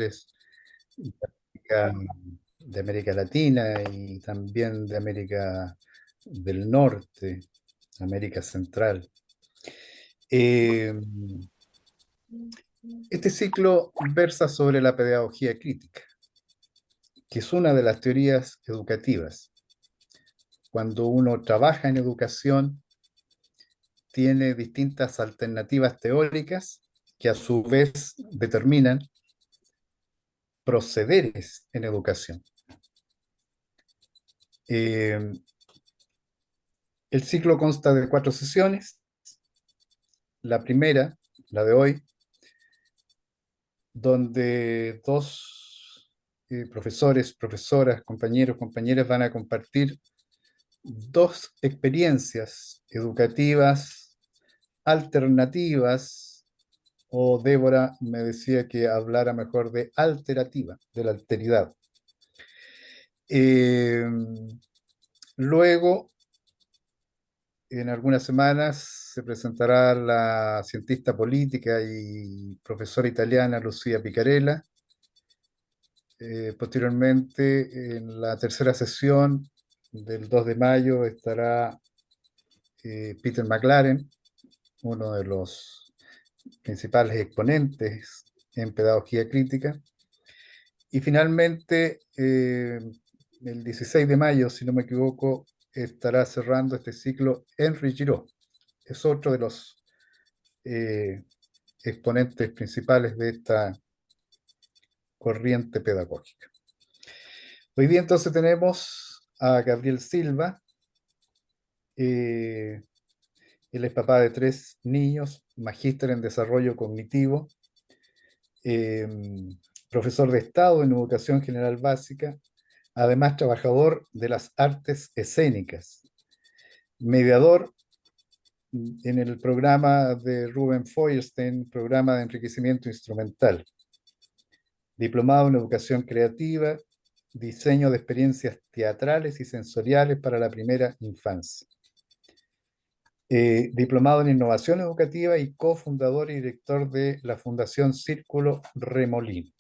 profesores de América Latina y también de América del Norte, América Central. Eh, este ciclo versa sobre la pedagogía crítica, que es una de las teorías educativas. Cuando uno trabaja en educación, tiene distintas alternativas teóricas que a su vez determinan procederes en educación. Eh, el ciclo consta de 4 sesiones. La primera, la de hoy, donde dos profesores, profesoras, compañeros, compañeras van a compartir dos experiencias educativas alternativas, o Débora me decía que hablara mejor de alterativa, de la alteridad. Eh, luego, en algunas semanas, se presentará la cientista política y profesora italiana Lucia Picarella. Posteriormente, en la tercera sesión del 2 de mayo, estará Peter McLaren, uno de los principales exponentes en pedagogía crítica. Y finalmente, el 16 de mayo, si no me equivoco, estará cerrando este ciclo Henry Giraud. Es otro de los eh, exponentes principales de esta corriente pedagógica. Hoy día entonces tenemos a Gabriel Silva. Él es papá de 3 niños, magíster en desarrollo cognitivo, eh, profesor de Estado en educación general básica, además trabajador de las artes escénicas, mediador en el programa de Ruben Feuerstein, programa de enriquecimiento instrumental, diplomado en educación creativa, diseño de experiencias teatrales y sensoriales para la primera infancia. Diplomado en innovación educativa y cofundador y director de la Fundación Círculo Remolino.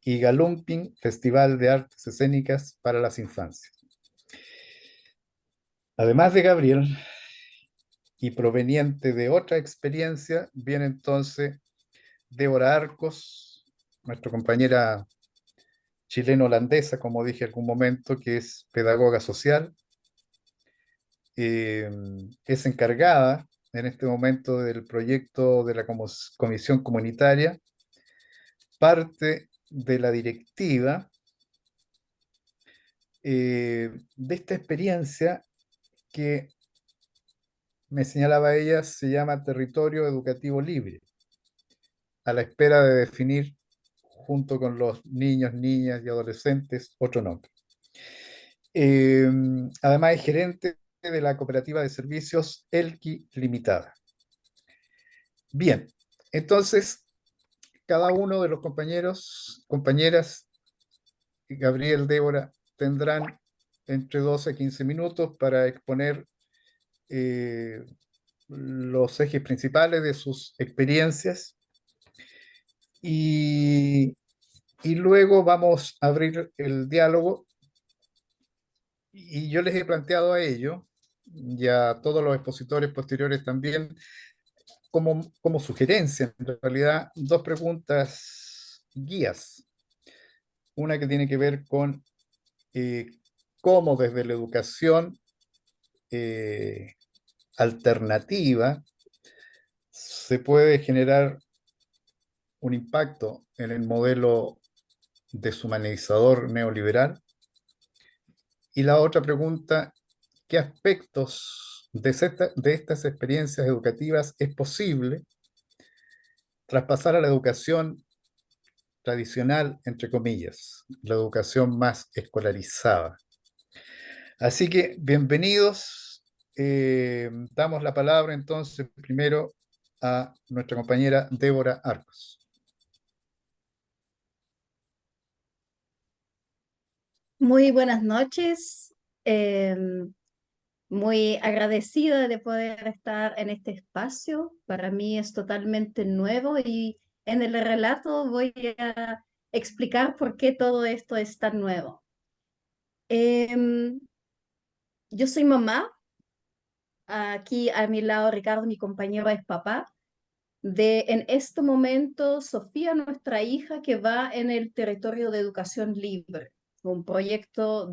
Y Galumping, Festival de Artes Escénicas para las Infancias. Además de Gabriel, y proveniente de otra experiencia, viene entonces Débora Arcos, nuestra compañera chileno-holandesa, como dije en algún momento, que es pedagoga social. Es encargada en este momento del proyecto de la Comisión Comunitaria, parte de la directiva de esta experiencia que me señalaba ella, se llama Territorio Educativo Libre, a la espera de definir junto con los niños, niñas y adolescentes otro nombre. Eh, Además es gerente de la cooperativa de servicios Elqui Limitada. Bien, entonces cada uno de los compañeros, compañeras, Gabriel, Débora, tendrán entre 12 y 15 minutos para exponer los ejes principales de sus experiencias y, y luego vamos a abrir el diálogo. Y yo les he planteado a ellos y a todos los expositores posteriores también como sugerencia, en realidad, dos preguntas guías. Una que tiene que ver con eh, cómo desde la educación eh, alternativa se puede generar un impacto en el modelo deshumanizador neoliberal. Y la otra pregunta, ¿qué aspectos de estas experiencias educativas es posible traspasar a la educación tradicional, entre comillas, la educación más escolarizada? Así que bienvenidos. Damos la palabra entonces primero a nuestra compañera Débora Arcos. Muy buenas noches. Muy agradecida de poder estar en este espacio. Para mí es totalmente nuevo y en el relato voy a explicar por qué todo esto es tan nuevo. Em, yo soy mamá, aquí a mi lado Ricardo, mi compañero, es papá. En este momento, Sofía, nuestra hija, que va en el territorio de educación libre, un proyecto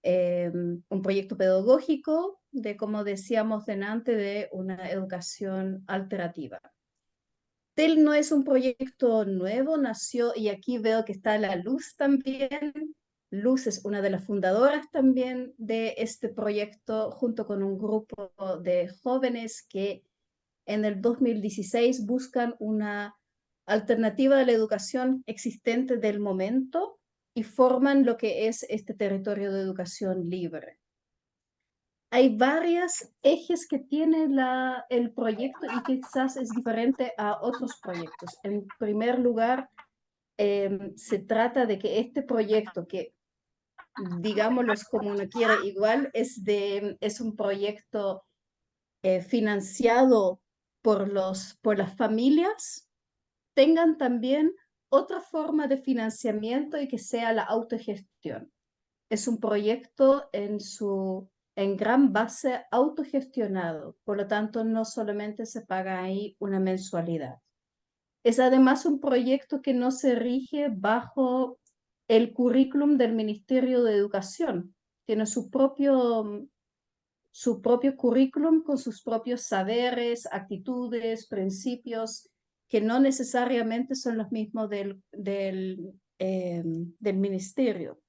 un proyecto pedagógico de, como decíamos delante, de una educación alternativa. TEL no es un proyecto nuevo, nació, y aquí veo que está la Luz también. Luz es una de las fundadoras también de este proyecto, junto con un grupo de jóvenes que en el 2016 buscan una alternativa a la educación existente del momento y forman lo que es este territorio de educación libre. Hay varios ejes que tiene el proyecto y quizás es diferente a otros proyectos. En primer lugar, se trata de que este proyecto, que digámoslo como uno quiere, igual es un proyecto financiado por las familias, tengan también otra forma de financiamiento y que sea la autogestión. Es un proyecto en gran base autogestionado, por lo tanto no solamente se paga ahí una mensualidad. Es además un proyecto que no se rige bajo el currículum del Ministerio de Educación. Tiene su propio currículum con sus propios saberes, actitudes, principios, que no necesariamente son los mismos del ministerio.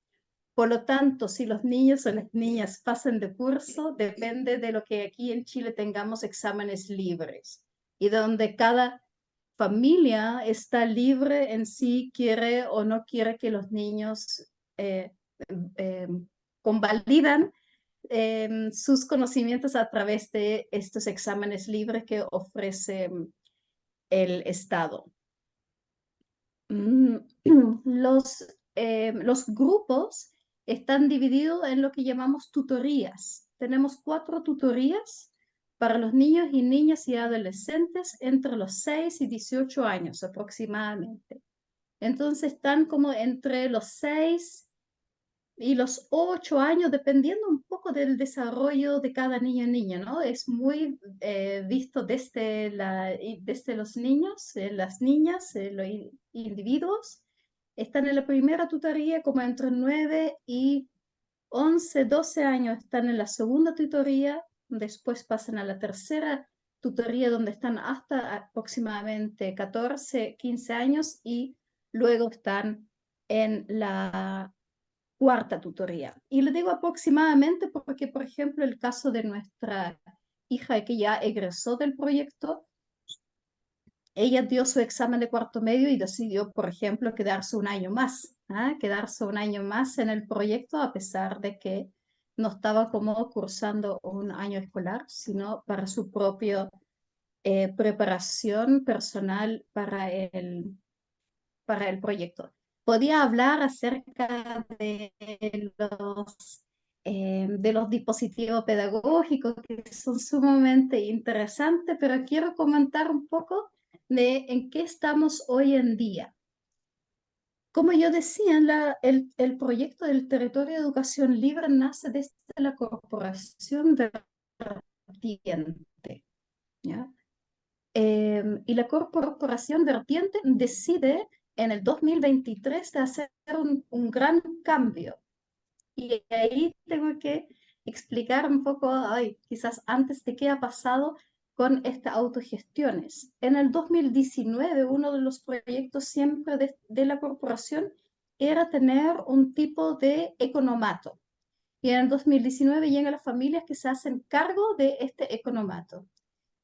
Por lo tanto, si los niños o las niñas pasan de curso, depende de lo que aquí en Chile tengamos exámenes libres y donde cada familia está libre en sí, quiere o no quiere que los niños eh, convalidan sus conocimientos a través de estos exámenes libres que ofrece el Estado. Los grupos están divididos en lo que llamamos tutorías. Tenemos 4 tutorías para los niños y niñas y adolescentes entre los 6 y 18 años aproximadamente. Entonces están como entre los 6 y los 8 años, dependiendo un poco del desarrollo de cada niño y niña, ¿no? Es muy visto desde los niños, las niñas, los individuos. Están en la primera tutoría como entre 9 y 11, 12 años, están en la segunda tutoría, después pasan a la tercera tutoría donde están hasta aproximadamente 14, 15 años y luego están en la cuarta tutoría. Y le digo aproximadamente porque, por ejemplo, el caso de nuestra hija que ya egresó del proyecto, ella dio su examen de cuarto medio y decidió, por ejemplo, quedarse un año más, quedarse un año más en el proyecto a pesar de que no estaba como cursando un año escolar, sino para su propia preparación personal para el proyecto. Podía hablar acerca de los dispositivos pedagógicos que son sumamente interesantes, pero quiero comentar un poco de en qué estamos hoy en día. Como yo decía, el proyecto del Territorio de Educación Libre nace desde la Corporación Vertiente, ¿ya? Y la Corporación Vertiente decide en el 2023 de hacer un gran cambio. Y ahí tengo que explicar un poco, ay, quizás antes de qué ha pasado con estas autogestiones. En el 2019, uno de los proyectos siempre de la corporación era tener un tipo de economato. Y en el 2019 llegan las familias que se hacen cargo de este economato.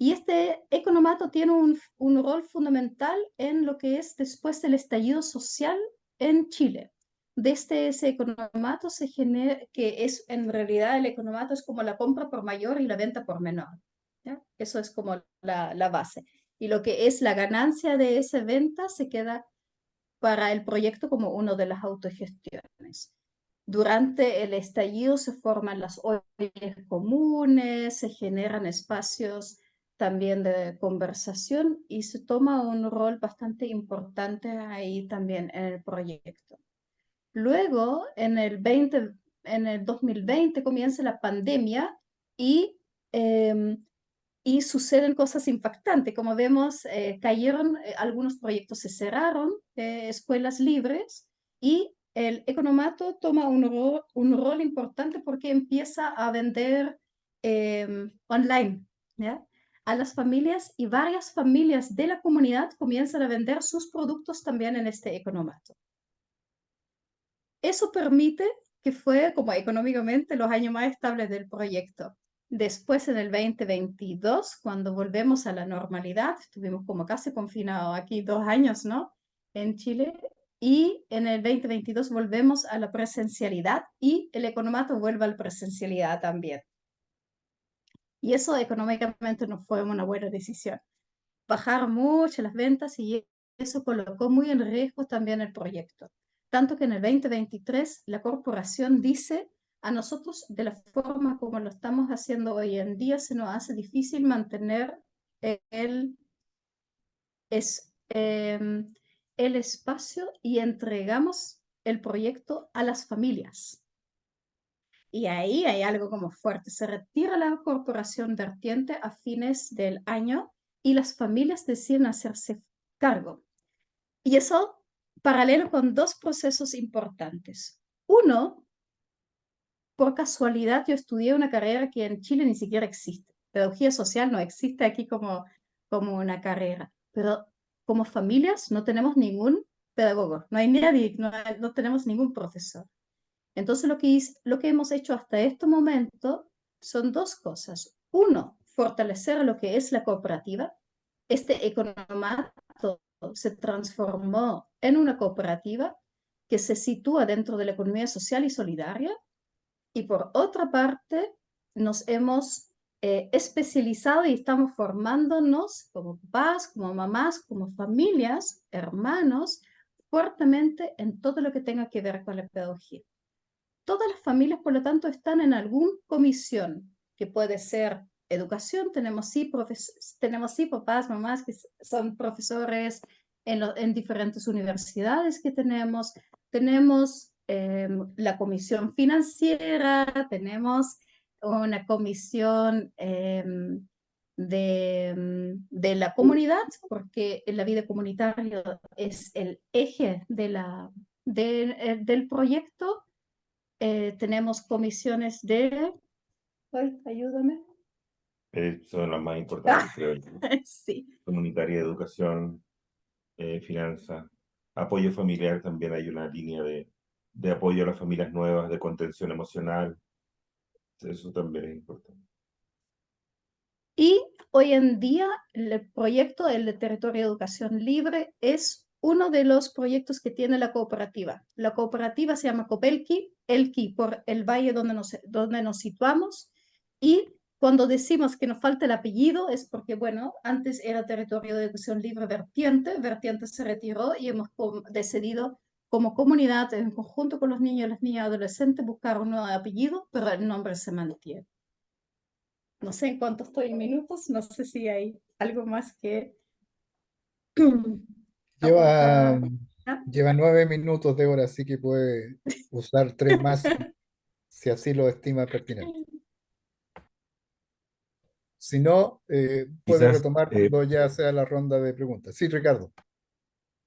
Y este economato tiene un rol fundamental en lo que es después del estallido social en Chile. Desde ese economato se genera, que es en realidad el economato es como la compra por mayor y la venta por menor, ¿ya? Eso es como la base. Y lo que es la ganancia de esa venta se queda para el proyecto como uno de las autogestiones. Durante el estallido se forman las ollas comunes, se generan espacios también de conversación y se toma un rol bastante importante ahí también en el proyecto. Luego, en el 2020 comienza la pandemia y, y suceden cosas impactantes. Como vemos, cayeron, algunos proyectos se cerraron, escuelas libres, y el economato toma un rol importante porque empieza a vender online, ¿ya? A las familias, y varias familias de la comunidad comienzan a vender sus productos también en este economato. Eso permite que fue como económicamente los años más estables del proyecto. Después, en el 2022, cuando volvemos a la normalidad, estuvimos como casi confinados aquí 2 años, ¿no? En Chile. Y en el 2022 volvemos a la presencialidad y el economato vuelve a la presencialidad también. Y eso económicamente no fue una buena decisión. Bajaron mucho las ventas y eso colocó muy en riesgo también el proyecto. Tanto que en el 2023 la corporación dice: a nosotros, de la forma como lo estamos haciendo hoy en día, se nos hace difícil mantener el, es, el espacio, y entregamos el proyecto a las familias. Y ahí hay algo como fuerte. Se retira la corporación vertiente a fines del año y las familias deciden hacerse cargo. Y eso paralelo con dos procesos importantes. Uno, por casualidad, yo estudié una carrera que en Chile ni siquiera existe. Pedagogía social no existe aquí como una carrera, pero como familias no tenemos ningún pedagogo, no hay nadie, no tenemos ningún profesor. Entonces lo que hemos hecho hasta este momento son dos cosas. Uno, fortalecer lo que es la cooperativa. Este economato se transformó en una cooperativa que se sitúa dentro de la economía social y solidaria. Y por otra parte, nos hemos especializado y estamos formándonos como papás, como mamás, como familias, hermanos, fuertemente en todo lo que tenga que ver con la pedagogía. Todas las familias, por lo tanto, están en alguna comisión, que puede ser educación. Tenemos sí papás, mamás que son profesores en diferentes universidades que tenemos. Tenemos la comisión financiera, tenemos una comisión de la comunidad, porque la vida comunitaria es el eje del proyecto. Tenemos comisiones de... Ay, ayúdame. Son las más Ah, importantes, creo yo. sí. Comunitaria, educación, finanzas, apoyo familiar, también hay una línea de apoyo a las familias nuevas, de contención emocional. Eso también es importante. Y hoy en día el proyecto, el de Territorio de Educación Libre, es uno de los proyectos que tiene la cooperativa. La cooperativa se llama Copelqui, Elqui por el valle donde nos situamos. Y cuando decimos que nos falta el apellido es porque, bueno, antes era Territorio de Educación Libre Vertiente, Vertiente se retiró y hemos decidido como comunidad, en conjunto con los niños y las niñas adolescentes, buscar un nuevo apellido, pero el nombre se mantiene. No sé en cuánto estoy en minutos, no sé si hay algo más que Lleva, aportar. ¿Ah? lleva 9 minutos de hora, así que puede usar tres más si así lo estima pertinente. Si no, puede Quizás, retomar cuando ya sea la ronda de preguntas. Sí, Ricardo.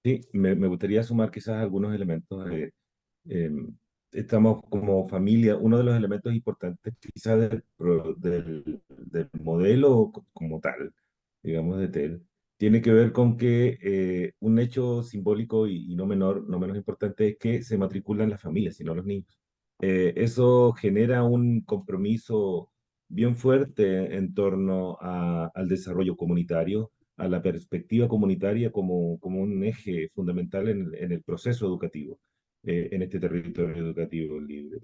sí, me gustaría sumar quizás algunos elementos. Eh, Estamos como familia, uno de los elementos importantes quizás del modelo como tal, digamos de TEL, tiene que ver con que un hecho simbólico y no menor, no menos importante es que se matriculan las familias y no los niños. Eso genera un compromiso bien fuerte en torno al desarrollo comunitario, a la perspectiva comunitaria como un eje fundamental en el proceso educativo, en este territorio educativo libre,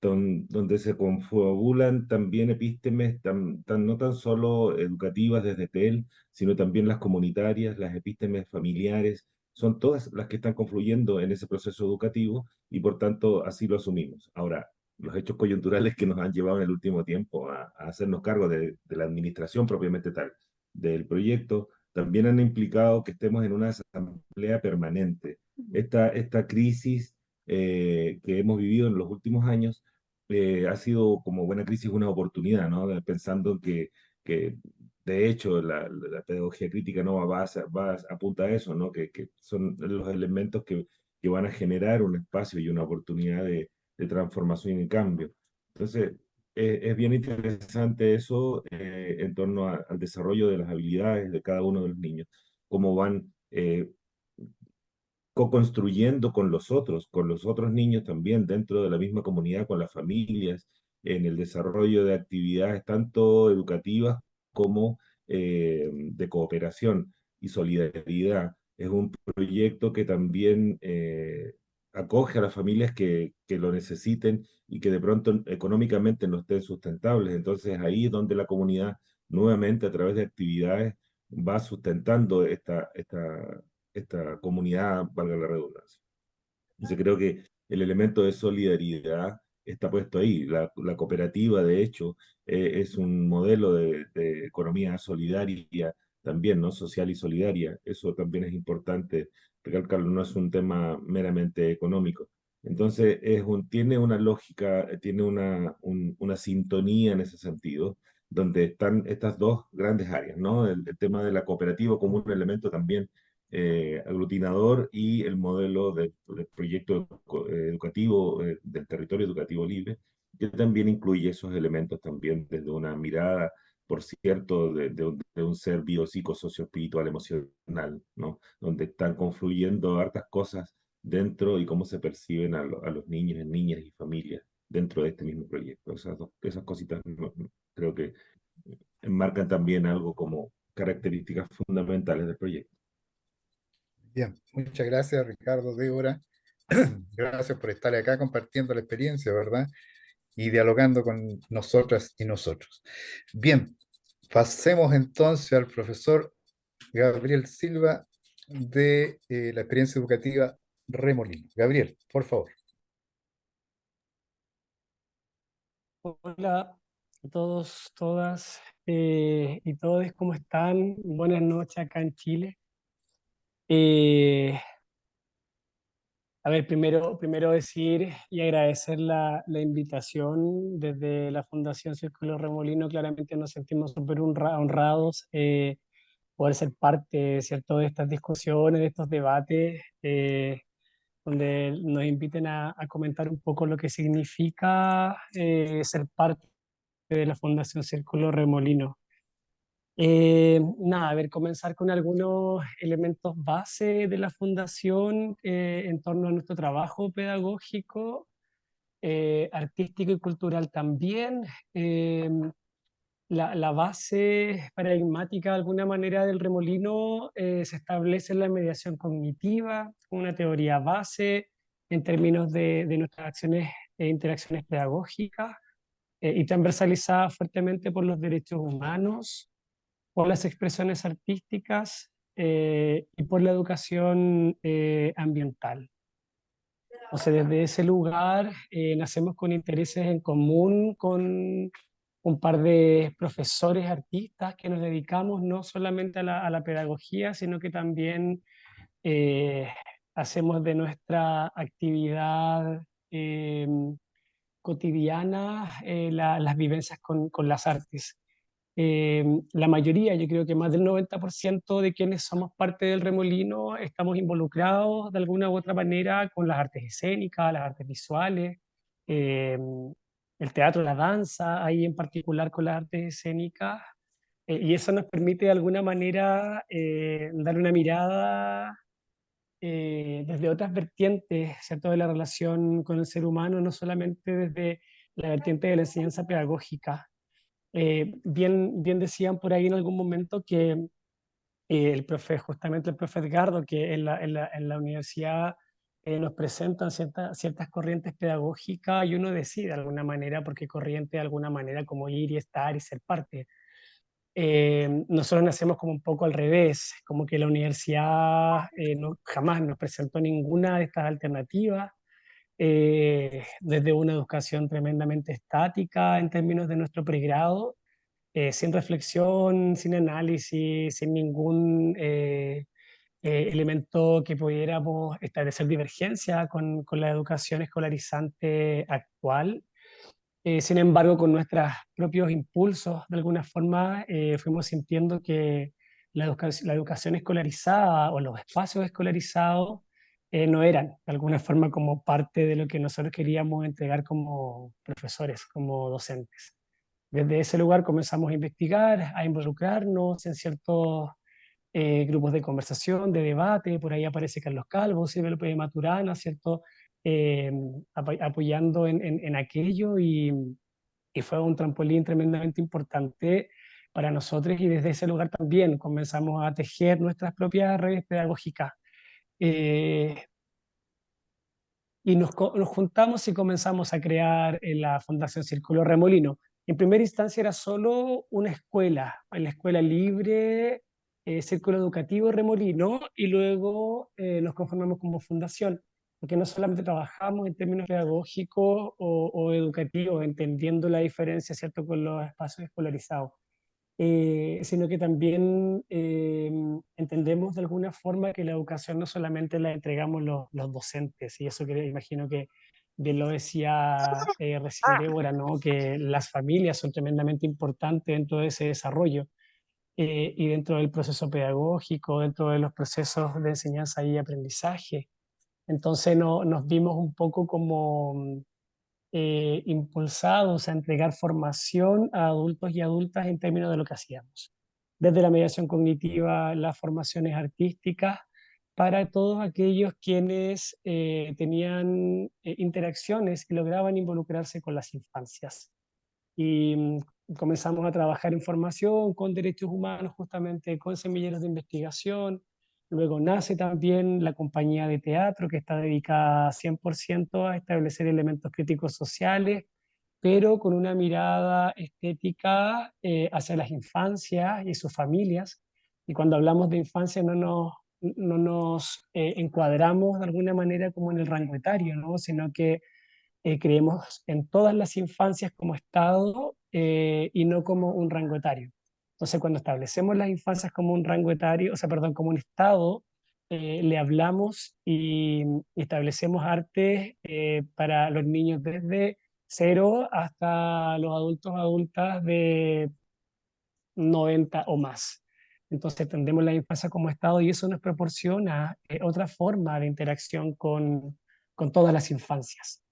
donde se confabulan también epístemes no tan solo educativas desde TEL, sino también las comunitarias, las epístemes familiares, son todas las que están confluyendo en ese proceso educativo y por tanto así lo asumimos. Ahora, los hechos coyunturales que nos han llevado en el último tiempo a hacernos cargo de la administración propiamente tal del proyecto, también han implicado que estemos en una asamblea permanente. Esta crisis que hemos vivido en los últimos años ha sido como buena crisis una oportunidad, ¿no? Pensando que de hecho la pedagogía crítica no apunta a eso, ¿no? Que son los elementos que van a generar un espacio y una oportunidad de transformación y cambio. Entonces, es bien interesante eso en torno al desarrollo de las habilidades de cada uno de los niños, cómo van co-construyendo con los otros niños también dentro de la misma comunidad, con las familias, en el desarrollo de actividades tanto educativas como de cooperación y solidaridad. Es un proyecto que también acoge a las familias que lo necesiten y que de pronto económicamente no estén sustentables. Entonces ahí es donde la comunidad nuevamente a través de actividades va sustentando esta comunidad, valga la redundancia. Entonces creo que el elemento de solidaridad está puesto ahí. La cooperativa, de hecho, es un modelo de economía solidaria también, ¿no? Social y solidaria. Eso también es importante recalcarlo, no es un tema meramente económico. Entonces tiene una lógica, tiene una sintonía en ese sentido, donde están estas dos grandes áreas, ¿no? El tema de la cooperativa como un elemento también aglutinador y el modelo de proyecto educativo del territorio educativo libre, que también incluye esos elementos también desde una mirada, por cierto, de un ser biopsico-socioespiritual emocional, ¿no? Donde están confluyendo hartas cosas dentro y cómo se perciben a los niños, niñas y familias dentro de este mismo proyecto. Esas cositas creo que enmarcan también algo como características fundamentales del proyecto. Bien, muchas gracias, Ricardo, Débora. Gracias por estar acá compartiendo la experiencia, ¿verdad? Y dialogando con nosotras y nosotros. Bien, pasemos entonces al profesor Gabriel Silva de la experiencia educativa Remolino. Gabriel, por favor. Hola a todos, todas y todos, ¿cómo están? Buenas noches acá en Chile. Eh, a ver, primero decir y agradecer la invitación desde la Fundación Círculo Remolino. Claramente nos sentimos súper honrados poder ser parte, ¿cierto?, de estas discusiones, de estos debates, donde nos inviten a comentar un poco lo que significa ser parte de la Fundación Círculo Remolino. Nada, a ver, comenzar con algunos elementos base de la fundación en torno a nuestro trabajo pedagógico, artístico y cultural también. Eh, la base paradigmática de alguna manera del remolino se establece en la mediación cognitiva, una teoría base en términos de nuestras acciones e interacciones pedagógicas y transversalizada fuertemente por los derechos humanos, por las expresiones artísticas y por la educación ambiental. O sea, desde ese lugar nacemos con intereses en común con un par de profesores artistas que nos dedicamos no solamente a la pedagogía, sino que también eh, hacemos de nuestra actividad eh, cotidiana las vivencias con las artes. La mayoría, yo creo que más del 90% de quienes somos parte del Remolino estamos involucrados de alguna u otra manera con las artes escénicas, las artes visuales, eh, el teatro, la danza, ahí en particular con las artes escénicas, y eso nos permite de alguna manera dar una mirada desde otras vertientes, ¿cierto?, de la relación con el ser humano, no solamente desde la vertiente de la enseñanza pedagógica. Bien decían por ahí en algún momento que justamente el profe Edgardo, que en la universidad nos presentan ciertas corrientes pedagógicas y uno decide de alguna manera, porque corriente de alguna manera como ir y estar y ser parte. Nosotros nacemos como un poco al revés, como que la universidad jamás nos presentó ninguna de estas alternativas. desde una educación tremendamente estática en términos de nuestro pregrado, sin reflexión, sin análisis, sin ningún elemento que pudiéramos establecer divergencia con la educación escolarizante actual. Sin embargo, con nuestros propios impulsos, de alguna forma, fuimos sintiendo que la educación escolarizada o los espacios escolarizados no eran, de alguna forma, como parte de lo que nosotros queríamos entregar como profesores, como docentes. Desde ese lugar comenzamos a investigar, a involucrarnos en ciertos grupos de conversación, de debate. Por ahí aparece Carlos Calvo, Silvia López Maturana, ¿cierto? Apoyando en aquello, y fue un trampolín tremendamente importante para nosotros, y desde ese lugar también comenzamos a tejer nuestras propias redes pedagógicas. Eh, y nos juntamos y comenzamos a crear la Fundación Círculo Remolino. En primera instancia era solo una escuela, la Escuela Libre Círculo Educativo Remolino, y luego nos conformamos como fundación, porque no solamente trabajamos en términos pedagógicos o educativos, entendiendo la diferencia, ¿cierto?, con los espacios escolarizados, sino que también entendemos de alguna forma que la educación no solamente la entregamos los docentes, y eso que imagino que bien lo decía recién Débora, ¿no? Que las familias son tremendamente importantes dentro de ese desarrollo, y dentro del proceso pedagógico, dentro de los procesos de enseñanza y aprendizaje. Entonces nos vimos un poco como impulsados a entregar formación a adultos y adultas en términos de lo que hacíamos. Desde la mediación cognitiva, las formaciones artísticas, para todos aquellos quienes tenían interacciones y lograban involucrarse con las infancias. Y comenzamos a trabajar en formación con derechos humanos, justamente con semilleros de investigación. Luego nace también la compañía de teatro, que está dedicada 100% a establecer elementos críticos sociales, pero con una mirada estética hacia las infancias y sus familias. Y cuando hablamos de infancia no nos encuadramos de alguna manera como en el rango etario, ¿no? Sino que creemos en todas las infancias como Estado, y no como un rango etario. Entonces, cuando establecemos las infancias como un rango etario, o sea, perdón, como un Estado, le hablamos y establecemos artes para los niños desde 0 hasta los adultos, adultas de 90 o más. Entonces, entendemos la infancia como Estado, y eso nos proporciona otra forma de interacción con todas las infancias.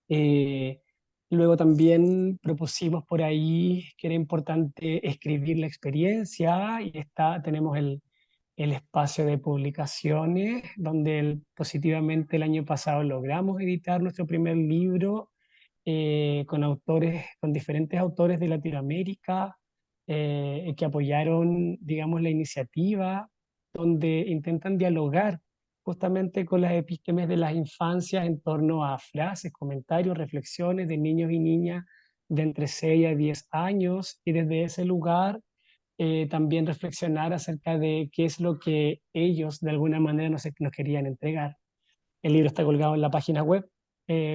Eh, Luego también propusimos por ahí que era importante escribir la experiencia, y tenemos el espacio de publicaciones, donde positivamente el año pasado logramos editar nuestro primer libro con diferentes autores de Latinoamérica, que apoyaron, digamos, la iniciativa, donde intentan dialogar justamente con las epístemes de las infancias en torno a frases, comentarios, reflexiones de niños y niñas de entre 6 a 10 años, y desde ese lugar también reflexionar acerca de qué es lo que ellos de alguna manera nos querían entregar. El libro está colgado en la página web,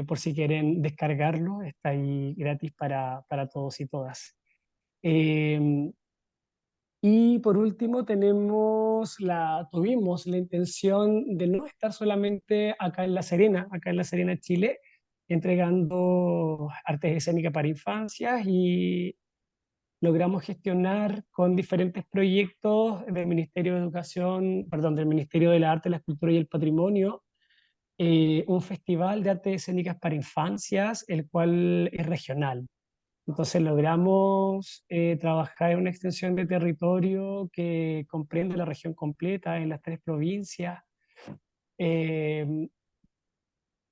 por si quieren descargarlo, está ahí gratis para todos y todas. Eh, y por último tuvimos la intención de no estar solamente acá en La Serena, Chile, entregando artes escénicas para infancias, y logramos gestionar con diferentes proyectos del Ministerio de Educación, perdón, del Ministerio de la Arte, la Cultura y el Patrimonio, un festival de artes escénicas para infancias, el cual es regional. Entonces logramos trabajar en una extensión de territorio que comprende la región completa en las 3 provincias, eh,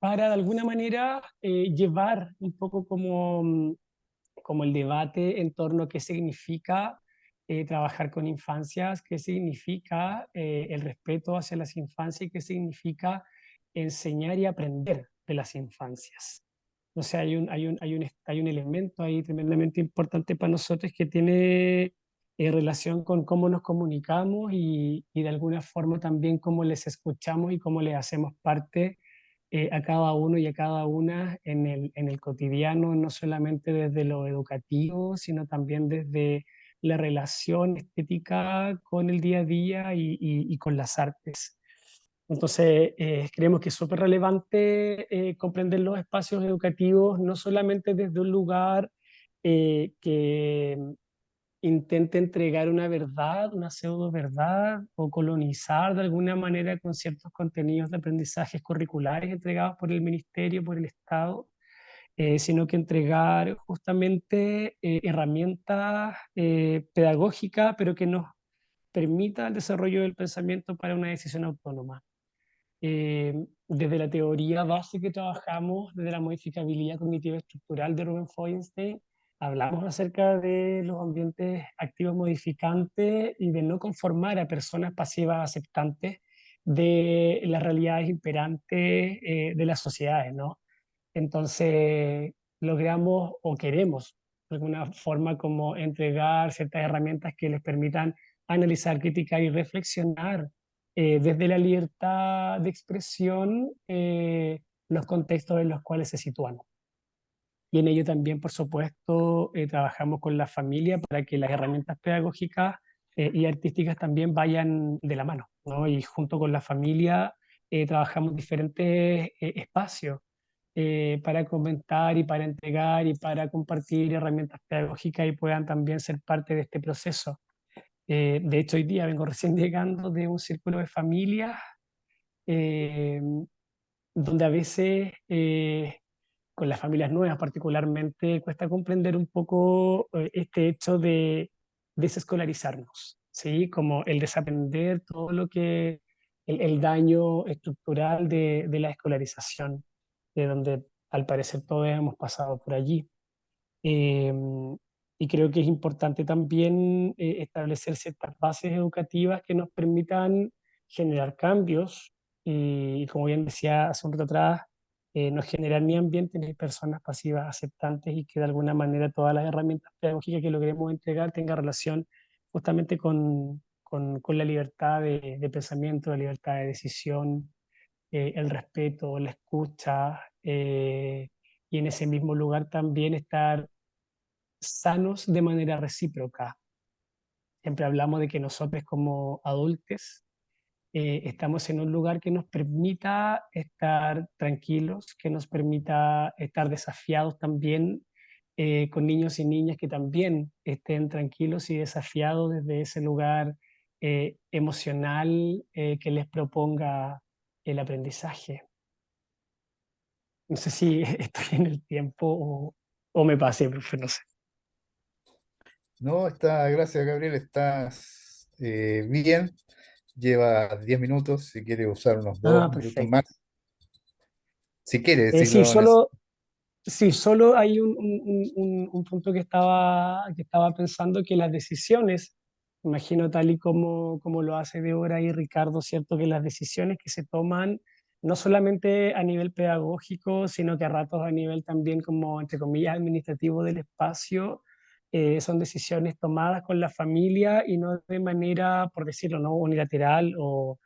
para de alguna manera llevar un poco como el debate en torno a qué significa trabajar con infancias, qué significa el respeto hacia las infancias, y qué significa enseñar y aprender de las infancias. O sea, hay un elemento ahí tremendamente importante para nosotros, que tiene relación con cómo nos comunicamos, y de alguna forma también cómo les escuchamos y cómo les hacemos parte a cada uno y a cada una en el cotidiano, no solamente desde lo educativo, sino también desde la relación estética con el día a día y con las artes. Entonces, creemos que es súper relevante comprender los espacios educativos, no solamente desde un lugar que intente entregar una verdad, una pseudo verdad, o colonizar de alguna manera con ciertos contenidos de aprendizajes curriculares entregados por el ministerio, por el Estado, sino que entregar justamente herramientas pedagógicas, pero que nos permita el desarrollo del pensamiento para una decisión autónoma. Desde la teoría base que trabajamos, desde la modificabilidad cognitiva estructural de Ruben Feuerstein, hablamos acerca de los ambientes activos modificantes y de no conformar a personas pasivas aceptantes de las realidades imperantes de las sociedades, ¿no? Entonces, logramos o queremos de alguna forma como entregar ciertas herramientas que les permitan analizar, criticar y reflexionar desde la libertad de expresión los contextos en los cuales se sitúan. Y en ello también, por supuesto, trabajamos con la familia para que las herramientas pedagógicas y artísticas también vayan de la mano, ¿no? Y junto con la familia trabajamos diferentes espacios para comentar y para entregar y para compartir herramientas pedagógicas y puedan también ser parte de este proceso. De hecho, hoy día vengo recién llegando de un círculo de familias eh, donde a veces con las familias nuevas particularmente cuesta comprender un poco este hecho de desescolarizarnos, ¿sí? Como el desaprender todo lo que el daño estructural de la escolarización, de donde al parecer todos hemos pasado por allí. Eh, y creo que es importante también establecer ciertas bases educativas que nos permitan generar cambios y, como bien decía hace un rato atrás, no generar ni ambientes ni personas pasivas aceptantes y que de alguna manera todas las herramientas pedagógicas que logremos entregar tengan relación justamente con la libertad de pensamiento, la libertad de decisión, el respeto, la escucha y en ese mismo lugar también estar sanos de manera recíproca. Siempre hablamos de que nosotros como adultos estamos en un lugar que nos permita estar tranquilos, que nos permita estar desafiados también con niños y niñas que también estén tranquilos y desafiados desde ese lugar emocional que les proponga el aprendizaje. No sé si estoy en el tiempo o me pasé, profe, no sé. No, gracias Gabriel, estás bien. Lleva 10 minutos, si quiere usar unos Ah, 2 minutos más. perfecto. Si quiere, si Sí, lo necesita. solo hay un punto que estaba pensando que las decisiones, imagino tal y como lo hace Débora y Ricardo, ¿cierto? Que las decisiones que se toman no solamente a nivel pedagógico, sino que a ratos a nivel también como, entre comillas, administrativo del espacio, son decisiones tomadas con la familia y no de manera, por decirlo, ¿no? Unilateral o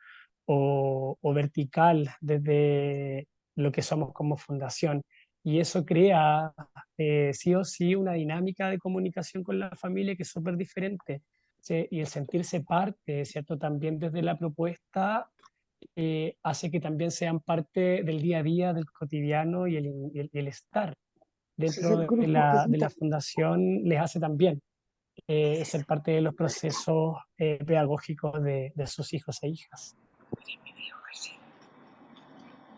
vertical desde lo que somos como fundación. Y eso crea sí o sí una dinámica de comunicación con la familia que es súper diferente. ¿Sí? Y el sentirse parte, ¿cierto? También desde la propuesta hace que también sean parte del día a día, del cotidiano y el estar dentro de la fundación les hace también ser parte de los procesos pedagógicos de sus hijos e hijas.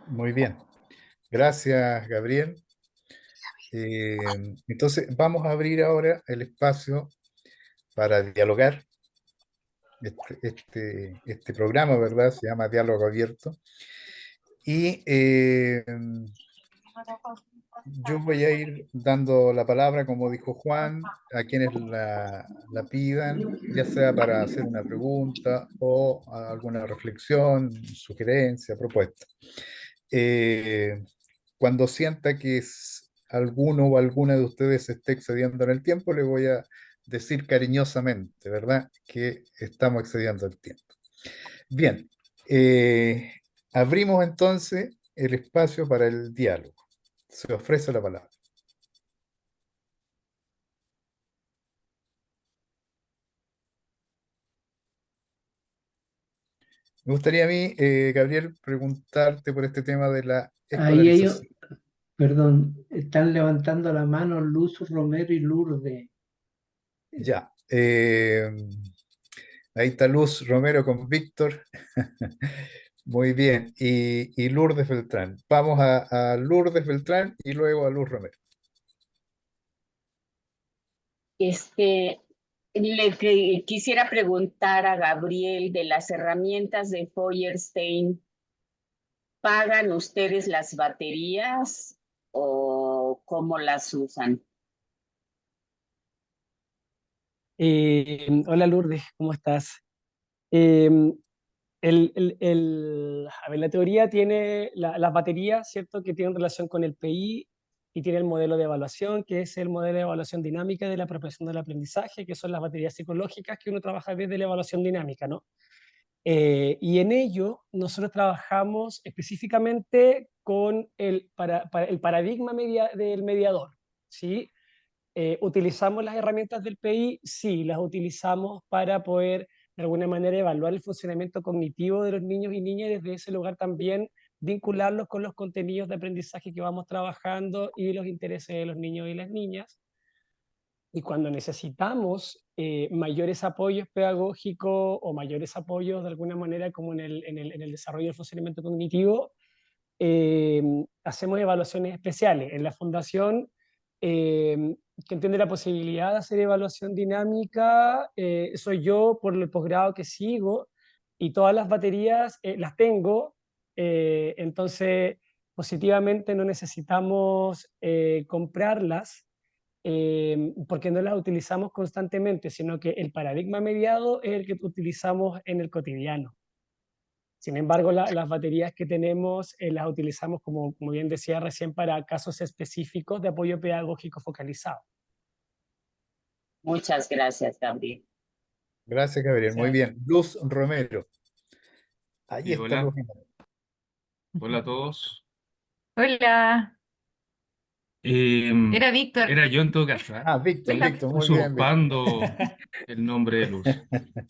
Muy bien. Gracias, Gabriel. Entonces, vamos a abrir ahora el espacio para dialogar. Este programa, ¿verdad? Se llama Diálogo Abierto. Y yo voy a ir dando la palabra, como dijo Juan, a quienes la pidan, ya sea para hacer una pregunta o alguna reflexión, sugerencia, propuesta. Eh, Cuando sienta que alguno o alguna de ustedes se esté excediendo en el tiempo, le voy a decir cariñosamente, ¿verdad? Que estamos excediendo el tiempo. Bien, abrimos entonces el espacio para el diálogo. Se ofrece la palabra. Me gustaría a mí, Gabriel, preguntarte por este tema de la Ahí ellos, escolarización. perdón, están levantando la mano Luz, Romero y Lourdes. Ya. Ahí está Luz Romero con Víctor. Muy bien. Y Lourdes Beltrán. Vamos a Lourdes Beltrán y luego a Luz Romero. Este, quisiera preguntar a Gabriel de las herramientas de Feuerstein. ¿Pagan ustedes las baterías o cómo las usan? Hola Lourdes, ¿cómo estás? Eh, a ver, la teoría tiene las baterías, ¿cierto? Que tienen relación con el PI y tiene el modelo de evaluación, que es el modelo de evaluación dinámica de la apropiación del aprendizaje, que son las baterías psicológicas que uno trabaja desde la evaluación dinámica, ¿no? Y en ello nosotros trabajamos específicamente con para el paradigma del mediador, ¿sí? ¿Utilizamos las herramientas del PI? Sí, las utilizamos para poder de alguna manera evaluar el funcionamiento cognitivo de los niños y niñas y desde ese lugar también vincularlos con los contenidos de aprendizaje que vamos trabajando y los intereses de los niños y las niñas. Y cuando necesitamos mayores apoyos pedagógicos o mayores apoyos de alguna manera como en el desarrollo del funcionamiento cognitivo, hacemos evaluaciones especiales. En la fundación, que entiende la posibilidad de hacer evaluación dinámica, soy yo por el posgrado que sigo y todas las baterías las tengo, entonces positivamente no necesitamos comprarlas porque no las utilizamos constantemente, sino que el paradigma mediado es el que utilizamos en el cotidiano. Sin embargo, las baterías que tenemos las utilizamos, como bien decía recién, para casos específicos de apoyo pedagógico focalizado. Muchas gracias, Gabriel. Gracias, Gabriel. Muy bien. Luz Romero. Ahí Sí, está hola, Luz Romero. hola a todos. Hola, era Víctor. Era yo en todo caso, ¿eh? Ah, Víctor, Estoy Víctor. Muy bien, Víctor. usurpando el nombre de Luz.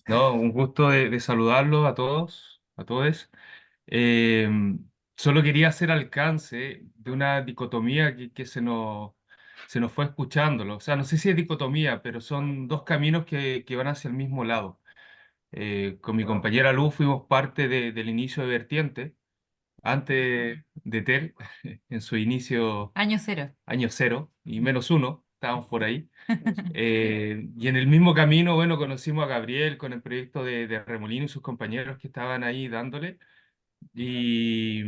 No, un gusto de saludarlos a todos, a todos. Eh, Solo quería hacer alcance de una dicotomía que se nos fue escuchándolo. O sea, no sé si es dicotomía, pero son dos caminos que van hacia el mismo lado. Con mi compañera Luz fuimos parte del inicio de Vertiente, antes de TEL, en su inicio Año cero. año cero y menos uno, estábamos por ahí. Y en el mismo camino, bueno, conocimos a Gabriel con el proyecto de Remolino y sus compañeros que estaban ahí dándole. Y,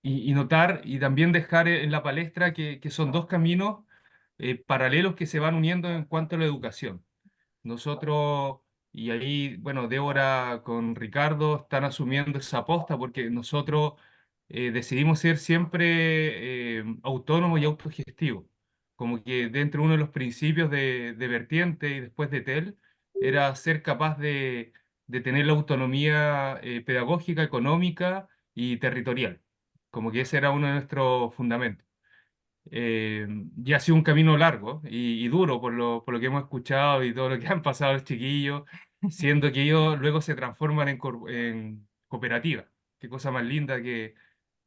y notar y también dejar en la palestra que son dos caminos paralelos que se van uniendo en cuanto a la educación. Nosotros, y ahí, bueno, Débora con Ricardo están asumiendo esa aposta porque nosotros decidimos ser siempre autónomos y autogestivos. Como que dentro de uno de los principios de Vertiente y después de TEL era ser capaz de tener la autonomía pedagógica, económica y territorial. Como que ese era uno de nuestros fundamentos. Y ha sido un camino largo y duro por lo que hemos escuchado y todo lo que han pasado los chiquillos, siendo que ellos luego se transforman en cooperativas. Qué cosa más linda que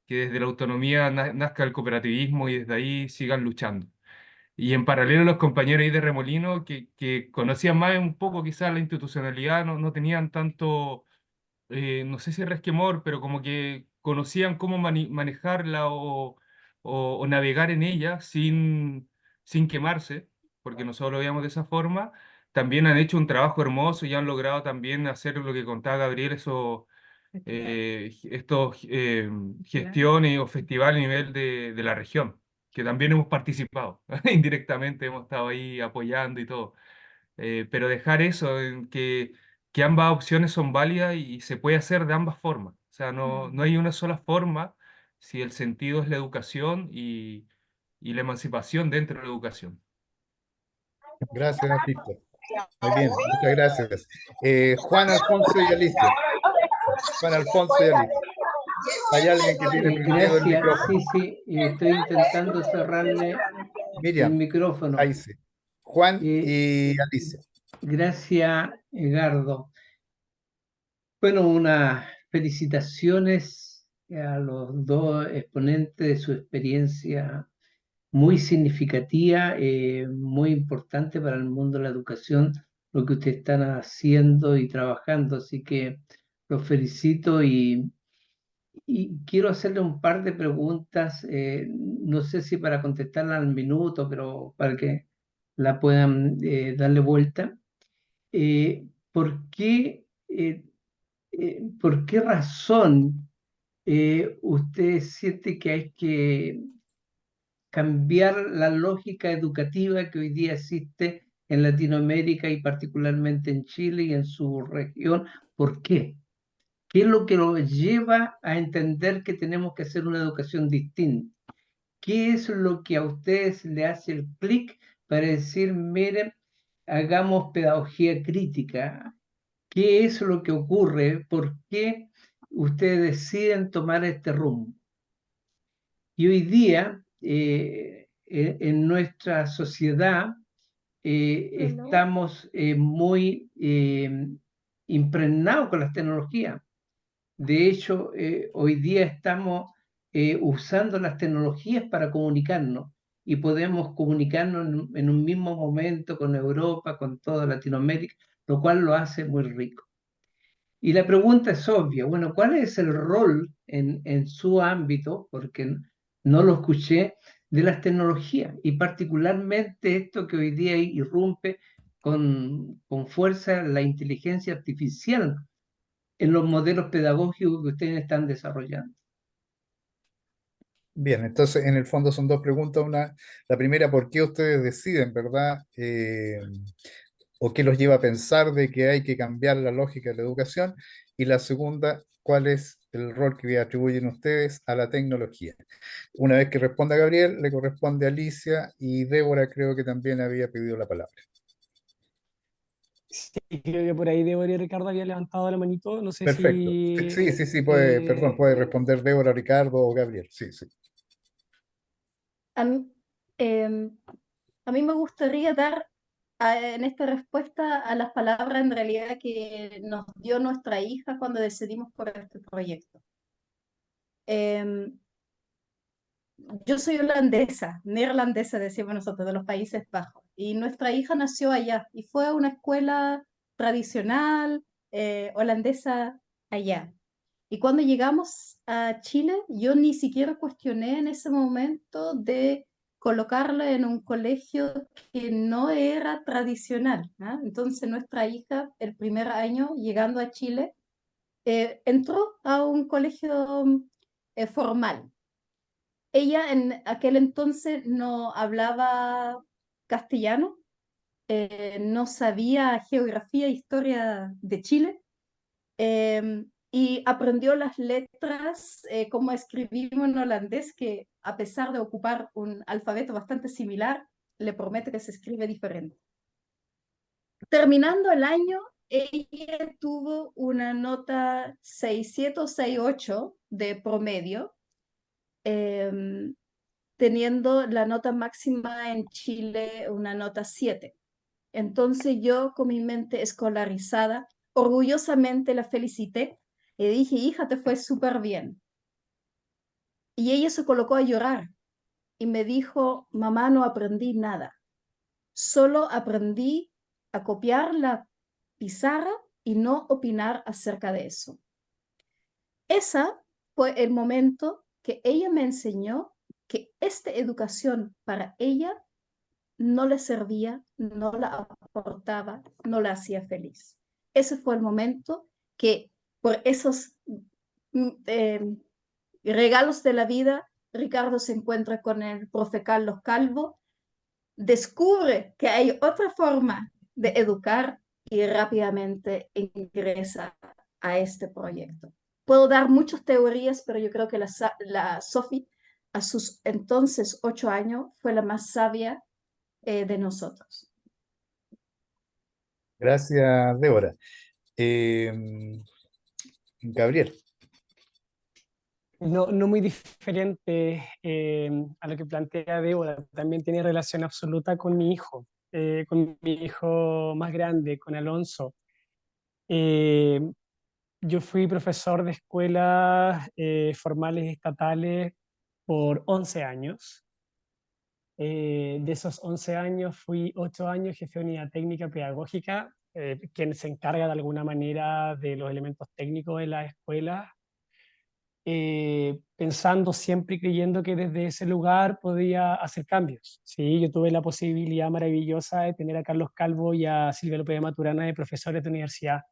desde la autonomía nazca el cooperativismo y desde ahí sigan luchando. Y en paralelo los compañeros ahí de Remolino que conocían más un poco quizás la institucionalidad, no tenían tanto no sé si resquemor, pero como que conocían cómo manejarla o navegar en ella sin quemarse, porque nosotros lo veíamos de esa forma. También han hecho un trabajo hermoso y han logrado también hacer lo que contaba Gabriel, eso, estos gestiones o festivales a nivel de la región, que también hemos participado. Indirectamente hemos estado ahí apoyando y todo. Pero dejar eso, en que ambas opciones son válidas y se puede hacer de ambas formas. O sea, no hay una sola forma si el sentido es la educación y la emancipación dentro de la educación. Gracias, Víctor. Muy bien, muchas gracias. Juan Alfonso y Alicia. Juan Alfonso y Alicia. Hay alguien que tiene prendido el Gracias, micrófono. sí, estoy intentando cerrarle el Miriam, micrófono. ahí sí. Juan Eh, y Alicia. Gracias, Edgardo. Bueno, unas felicitaciones a los dos exponentes de su experiencia muy significativa, muy importante para el mundo de la educación, lo que ustedes están haciendo y trabajando. Así que los felicito y quiero hacerle un par de preguntas, no sé si para contestarla al minuto, pero para que la puedan darle vuelta. ¿Por qué, por qué razón usted siente que hay que cambiar la lógica educativa que hoy día existe en Latinoamérica y particularmente en Chile y en su región? ¿Por qué? ¿Qué es lo que nos lleva a entender que tenemos que hacer una educación distinta? ¿Qué es lo que a ustedes le hace el clic para decir, miren, hagamos pedagogía crítica? ¿Qué es lo que ocurre? ¿Por qué ustedes deciden tomar este rumbo? Y hoy día, en nuestra sociedad, estamos muy impregnados con las tecnologías. De hecho, hoy día estamos usando las tecnologías para comunicarnos y podemos comunicarnos en un mismo momento con Europa, con toda Latinoamérica, lo cual lo hace muy rico. Y la pregunta es obvia, bueno, ¿cuál es el rol en su ámbito? Porque no lo escuché, de las tecnologías y particularmente esto que hoy día irrumpe con fuerza la inteligencia artificial en los modelos pedagógicos que ustedes están desarrollando. Bien, entonces en el fondo son dos preguntas. La primera, ¿por qué ustedes deciden, verdad? ¿O qué los lleva a pensar de que hay que cambiar la lógica de la educación? Y la segunda, ¿cuál es el rol que atribuyen ustedes a la tecnología? Una vez que responda Gabriel, le corresponde a Alicia y Débora creo que también había pedido la palabra. Sí, creo que por ahí Débora y Ricardo había levantado la manito. No sé Perfecto. si Sí, puede, perdón, puede responder Débora, Ricardo o Gabriel. Sí, sí. A mí, em, a mí me gustaría dar en esta respuesta a las palabras en realidad que nos dio nuestra hija cuando decidimos por este proyecto. Em, yo soy holandesa, neerlandesa, decíamos nosotros, de los Países Bajos, y nuestra hija nació allá y fue a una escuela tradicional holandesa allá. Y cuando llegamos a Chile, yo ni siquiera cuestioné en ese momento de colocarla en un colegio que no era tradicional, ¿ah? Entonces nuestra hija, el primer año llegando a Chile, entró a un colegio formal. Ella en aquel entonces no hablaba castellano, no sabía geografía e historia de Chile, y aprendió las letras como escribimos en holandés, que a pesar de ocupar un alfabeto bastante similar, le prometo que se escribe diferente. Terminando el año, ella tuvo una nota 6.7 o 6.8 de promedio, teniendo la nota máxima en Chile una nota 7. Entonces yo con mi mente escolarizada, orgullosamente la felicité y dije, hija, te fue súper bien. Y ella se colocó a llorar y me dijo, mamá, no aprendí nada. Solo aprendí a copiar la pizarra y no opinar acerca de eso. Ese fue el momento que ella me enseñó que esta educación para ella no le servía, no la aportaba, no la hacía feliz. Ese fue el momento que por esos regalos de la vida, Ricardo se encuentra con el profe Carlos Calvo, descubre que hay otra forma de educar y rápidamente ingresa a este proyecto. Puedo dar muchas teorías, pero yo creo que la Sophie, a sus entonces 8 años, fue la más sabia de nosotros. Gracias, Débora. Eh, Gabriel. no muy diferente a lo que plantea Débora. También tiene relación absoluta con mi hijo más grande, con Alonso. Eh, yo fui profesor de escuelas formales estatales por 11 años. De esos 11 años fui 8 años jefe de unidad técnica pedagógica, quien se encarga de alguna manera de los elementos técnicos de la escuela, pensando siempre y creyendo que desde ese lugar podía hacer cambios. Sí, yo tuve la posibilidad maravillosa de tener a Carlos Calvo y a Silvia López de Maturana de profesores de universidad.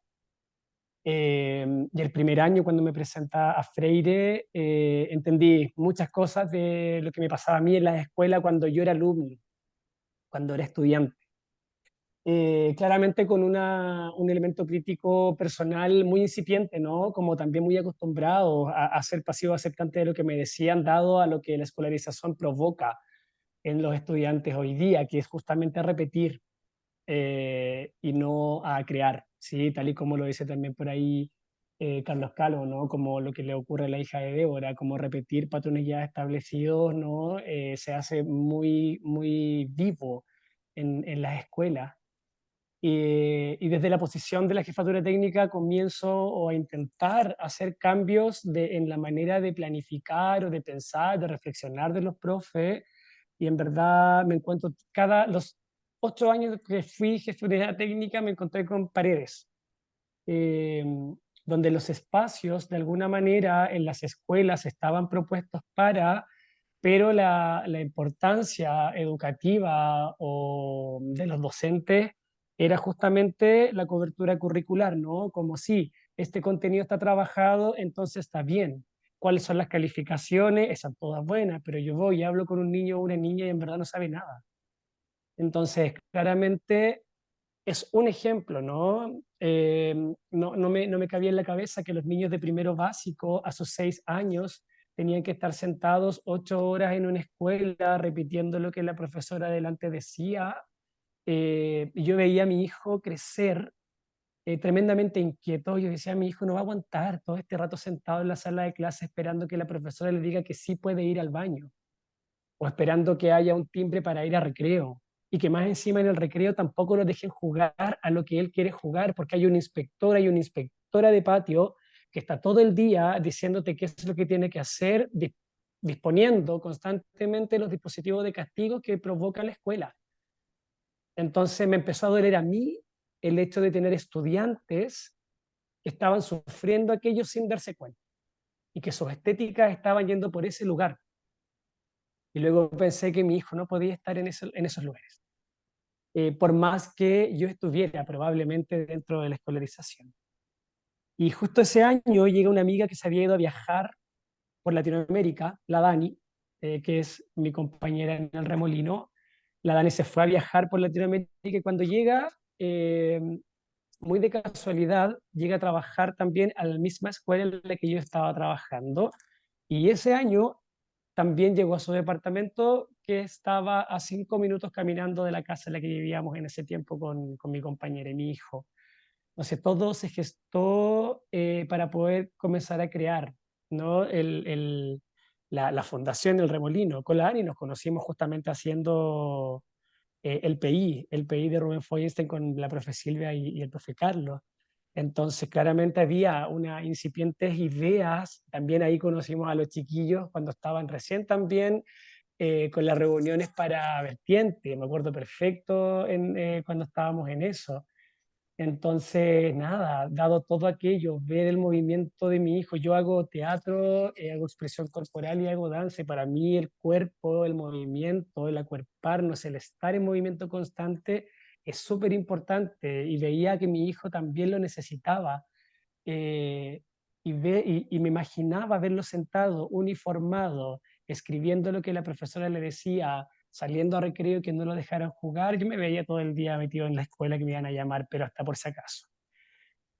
Y el primer año, cuando me presentaba a Freire, entendí muchas cosas de lo que me pasaba a mí en la escuela cuando yo era alumno, cuando era estudiante. Claramente con un elemento crítico personal muy incipiente, ¿no? Como también muy acostumbrado a ser pasivo aceptante de lo que me decían, dado a lo que la escolarización provoca en los estudiantes hoy día, que es justamente repetir y no a crear, ¿sí? Tal y como lo dice también por ahí Carlos Calvo, ¿no? Como lo que le ocurre a la hija de Débora, como repetir patrones ya establecidos, ¿no? Se hace muy, muy vivo en las escuelas. Y desde la posición de la jefatura técnica comienzo o a intentar hacer cambios en la manera de planificar o de pensar, de reflexionar de los profes. Y en verdad me encuentro, los 8 años que fui jefatura técnica me encontré con paredes, eh, donde los espacios de alguna manera en las escuelas estaban propuestos pero la importancia educativa o de los docentes era justamente la cobertura curricular, ¿no? Como si este contenido está trabajado, entonces está bien. ¿Cuáles son las calificaciones? Están todas buenas, pero yo voy y hablo con un niño o una niña y en verdad no sabe nada. Entonces, claramente es un ejemplo, ¿no? No me cabía en la cabeza que los niños de primero básico a sus 6 años tenían que estar sentados 8 horas en una escuela repitiendo lo que la profesora delante decía. Y yo veía a mi hijo crecer tremendamente inquieto. Yo decía, mi hijo no va a aguantar todo este rato sentado en la sala de clase esperando que la profesora le diga que sí puede ir al baño o esperando que haya un timbre para ir a recreo y que más encima en el recreo tampoco lo dejen jugar a lo que él quiere jugar, porque hay un inspector, hay una inspectora de patio que está todo el día diciéndote qué es lo que tiene que hacer, disponiendo constantemente los dispositivos de castigo que provoca la escuela. Entonces me empezó a doler a mí el hecho de tener estudiantes que estaban sufriendo aquello sin darse cuenta y que sus estéticas estaban yendo por ese lugar. Y luego pensé que mi hijo no podía estar en esos lugares, por más que yo estuviera probablemente dentro de la escolarización. Y justo ese año llega una amiga que se había ido a viajar por Latinoamérica, la Dani, que es mi compañera en el Remolino. La Dani se fue a viajar por Latinoamérica y cuando llega, muy de casualidad, llega a trabajar también a la misma escuela en la que yo estaba trabajando. Y ese año también llegó a su departamento que estaba a 5 minutos caminando de la casa en la que vivíamos en ese tiempo con mi compañera y mi hijo. Entonces todo se gestó para poder comenzar a crear, ¿no? La fundación del Remolino. Con la Ani nos conocimos justamente haciendo el PI de Rubén Feuerstein con la profe Silvia y el profe Carlos. Entonces, claramente había unas incipientes ideas. También ahí conocimos a los chiquillos cuando estaban recién también con las reuniones para vertiente. Me acuerdo perfecto cuando estábamos en eso. Entonces, nada, dado todo aquello, ver el movimiento de mi hijo, yo hago teatro, hago expresión corporal y hago danza. Y para mí el cuerpo, el movimiento, el acuerparnos, el estar en movimiento constante es súper importante. Y veía que mi hijo también lo necesitaba. Y me imaginaba verlo sentado, uniformado, escribiendo lo que la profesora le decía, saliendo a recreo y que no lo dejaran jugar. Yo me veía todo el día metido en la escuela que me iban a llamar, pero hasta por si acaso.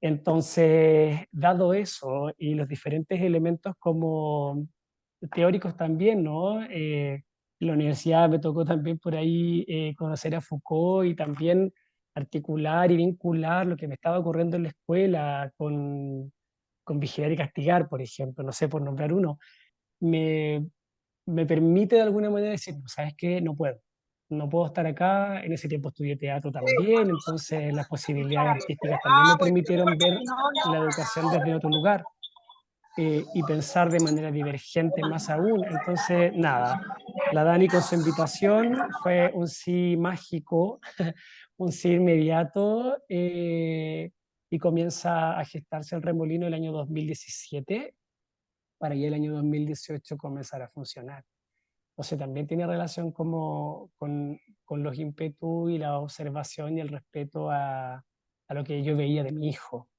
Entonces, dado eso y los diferentes elementos como teóricos también, ¿no? En la universidad me tocó también por ahí conocer a Foucault y también articular y vincular lo que me estaba ocurriendo en la escuela con vigilar y castigar, por ejemplo, no sé, por nombrar uno. me permite de alguna manera decir, "No, ¿sabes qué? No puedo estar acá". En ese tiempo estudié teatro también, entonces las posibilidades artísticas también me permitieron ver la educación desde otro lugar, y pensar de manera divergente más aún. Entonces, nada, la Dani con su invitación fue un sí mágico, un sí inmediato, y comienza a gestarse el remolino el año 2017 para ya el año 2018 comenzar a funcionar. Entonces también tiene relación como con los ímpetus y la observación y el respeto a lo que yo veía de mi hijo.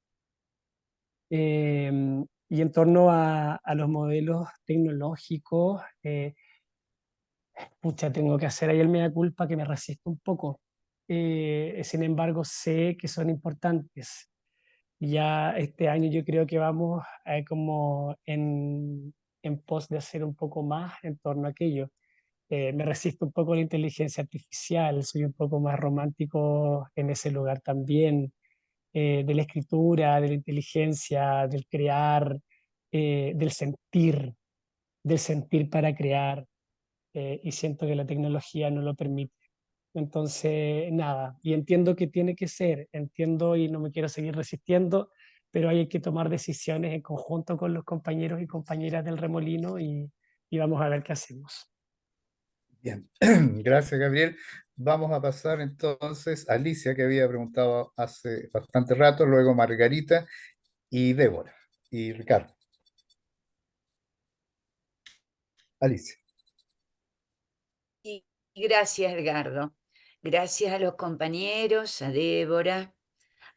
Y en torno a los modelos tecnológicos, pucha, tengo que hacer ahí el mea culpa que me resisto un poco. Sin embargo, sé que son importantes. Ya este año yo creo que vamos como en pos de hacer un poco más en torno a aquello. Me resisto un poco a la inteligencia artificial, soy un poco más romántico en ese lugar también, de la escritura, de la inteligencia, del crear, del sentir para crear, y siento que la tecnología no lo permite. Entonces, nada, y entiendo que tiene que ser, entiendo y no me quiero seguir resistiendo, pero hay que tomar decisiones en conjunto con los compañeros y compañeras del Remolino y vamos a ver qué hacemos. Bien, gracias Gabriel. Vamos a pasar entonces a Alicia, que había preguntado hace bastante rato, luego Margarita y Débora y Ricardo. Alicia. Y gracias, Edgardo. Gracias a los compañeros, a Débora,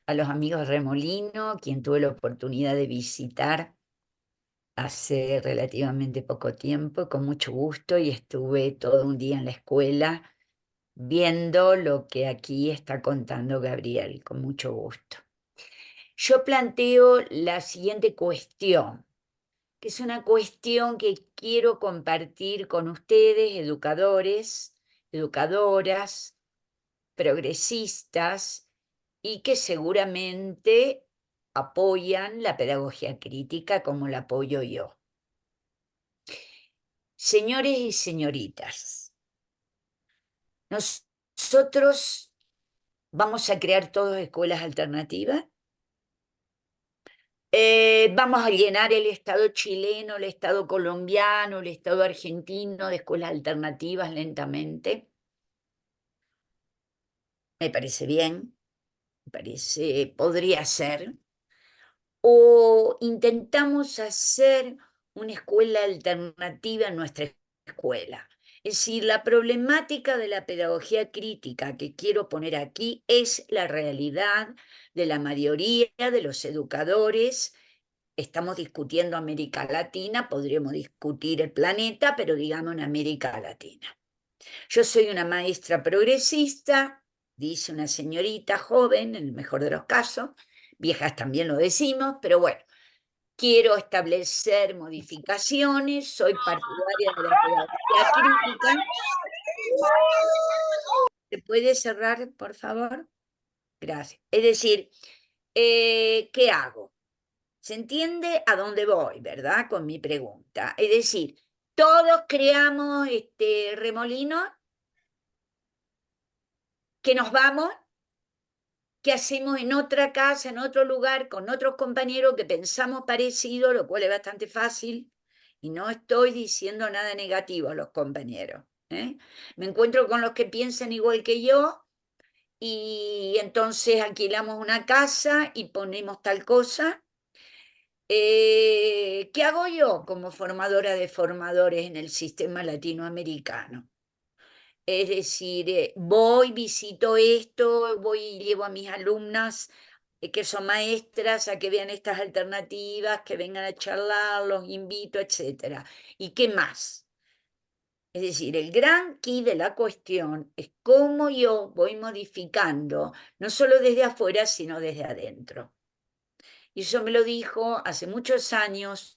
a los amigos Remolino, quien tuve la oportunidad de visitar hace relativamente poco tiempo, con mucho gusto, y estuve todo un día en la escuela viendo lo que aquí está contando Gabriel, con mucho gusto. Yo planteo la siguiente cuestión, que es una cuestión que quiero compartir con ustedes, educadores, educadoras, progresistas, y que seguramente apoyan la pedagogía crítica como la apoyo yo. Señores y señoritas, nosotros vamos a crear todas escuelas alternativas. Vamos a llenar el Estado chileno, el Estado colombiano, el Estado argentino de escuelas alternativas lentamente. Me parece bien, podría ser. O intentamos hacer una escuela alternativa en nuestra escuela. Es decir, la problemática de la pedagogía crítica que quiero poner aquí es la realidad de la mayoría de los educadores. Estamos discutiendo América Latina, podríamos discutir el planeta, pero digamos en América Latina. Yo soy una maestra progresista, dice una señorita joven, en el mejor de los casos, viejas también lo decimos, pero bueno, quiero establecer modificaciones, soy partidaria de la pedagogía crítica. ¿Se puede cerrar, por favor? Gracias. Es decir, ¿qué hago? ¿Se entiende a dónde voy, verdad? Con mi pregunta. Es decir, todos creamos remolino, que nos vamos, que hacemos en otra casa, en otro lugar, con otros compañeros que pensamos parecido, lo cual es bastante fácil, y no estoy diciendo nada negativo a los compañeros, ¿eh? Me encuentro con los que piensan igual que yo, y entonces alquilamos una casa y ponemos tal cosa. ¿Qué hago yo como formadora de formadores en el sistema latinoamericano? Es decir, voy, visito esto, voy y llevo a mis alumnas que son maestras a que vean estas alternativas, que vengan a charlar, los invito, etc. ¿Y qué más? Es decir, el gran key de la cuestión es cómo yo voy modificando, no solo desde afuera, sino desde adentro. Y eso me lo dijo hace muchos años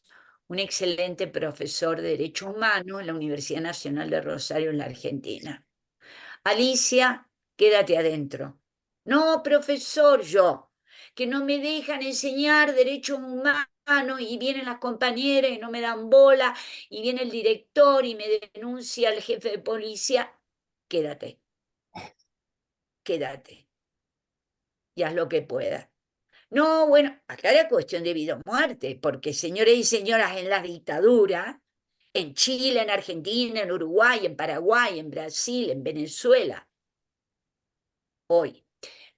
un excelente profesor de Derechos Humanos en la Universidad Nacional de Rosario, en la Argentina. Alicia, quédate adentro. No, profesor, yo, que no me dejan enseñar derechos humanos y vienen las compañeras y no me dan bola, y viene el director y me denuncia al jefe de policía, quédate, quédate, y haz lo que puedas. No, bueno, acá era cuestión de vida o muerte, porque señores y señoras, en la dictadura, en Chile, en Argentina, en Uruguay, en Paraguay, en Brasil, en Venezuela, hoy,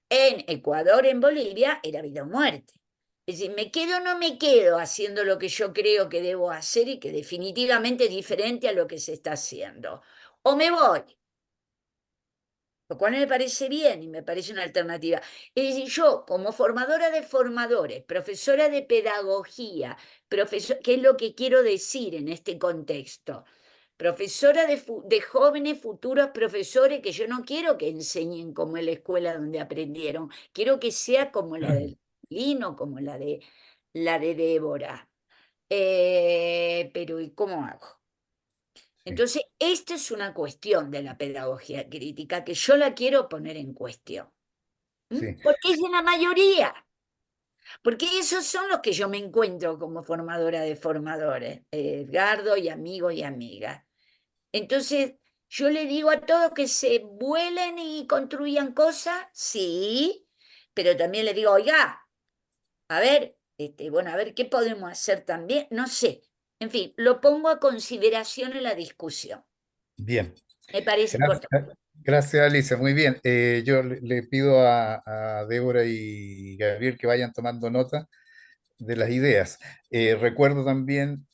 en Ecuador, en Bolivia, era vida o muerte. Es decir, me quedo o no me quedo haciendo lo que yo creo que debo hacer y que definitivamente es diferente a lo que se está haciendo. O me voy, lo cual me parece bien y me parece una alternativa. Es decir, yo como formadora de formadores, profesora de pedagogía, ¿qué es lo que quiero decir en este contexto? Profesora de jóvenes futuros profesores, que yo no quiero que enseñen como en la escuela donde aprendieron, quiero que sea como la de Lino, como la de Débora. Pero ¿y cómo hago? Entonces, esta es una cuestión de la pedagogía crítica que yo la quiero poner en cuestión. Sí, Porque es de la mayoría. Porque esos son los que yo me encuentro como formadora de formadores, Edgardo y amigos y amigas. Entonces, yo le digo a todos que se vuelen y construyan cosas, sí, pero también le digo, oiga, a ver, bueno, a ver qué podemos hacer también, no sé. En fin, lo pongo a consideración en la discusión. bien. Me parece Gracias, importante. gracias, Alicia. Muy bien. Yo le pido a Débora y Gabriel que vayan tomando nota de las ideas. Recuerdo también,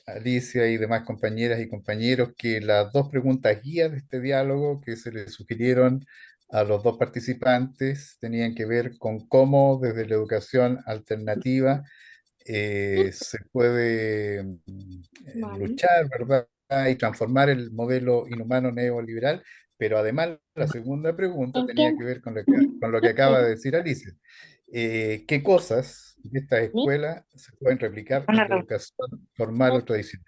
Alicia y demás compañeras y compañeros, que las dos preguntas guías de este diálogo que se les sugirieron a los dos participantes tenían que ver con cómo desde la educación alternativa se puede Vale. luchar, ¿verdad? Y transformar el modelo inhumano neoliberal, pero además la segunda pregunta tenía que ver con lo que acaba de decir Alicia. ¿Qué cosas de esta escuela se pueden replicar en la educación formal o tradicional?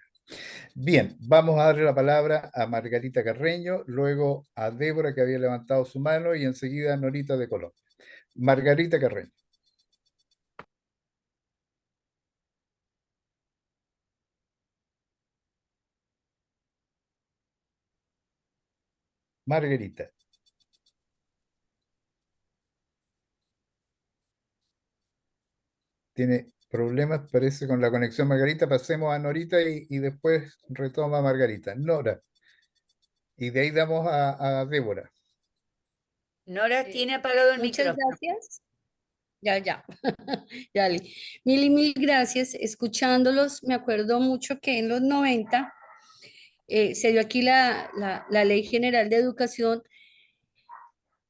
Bien, vamos a darle la palabra a Margarita Carreño, luego a Débora, que había levantado su mano, y enseguida a Norita de Colombia. Margarita Carreño. Margarita. Tiene problemas, parece, con la conexión Margarita. Pasemos a Norita y después retoma Margarita. Nora. Y de ahí damos a Débora. Nora tiene apagado el Muchas micrófono. gracias. Ya. Dale. Mil y mil gracias. Escuchándolos, me acuerdo mucho que en los 90 se dio aquí la Ley General de Educación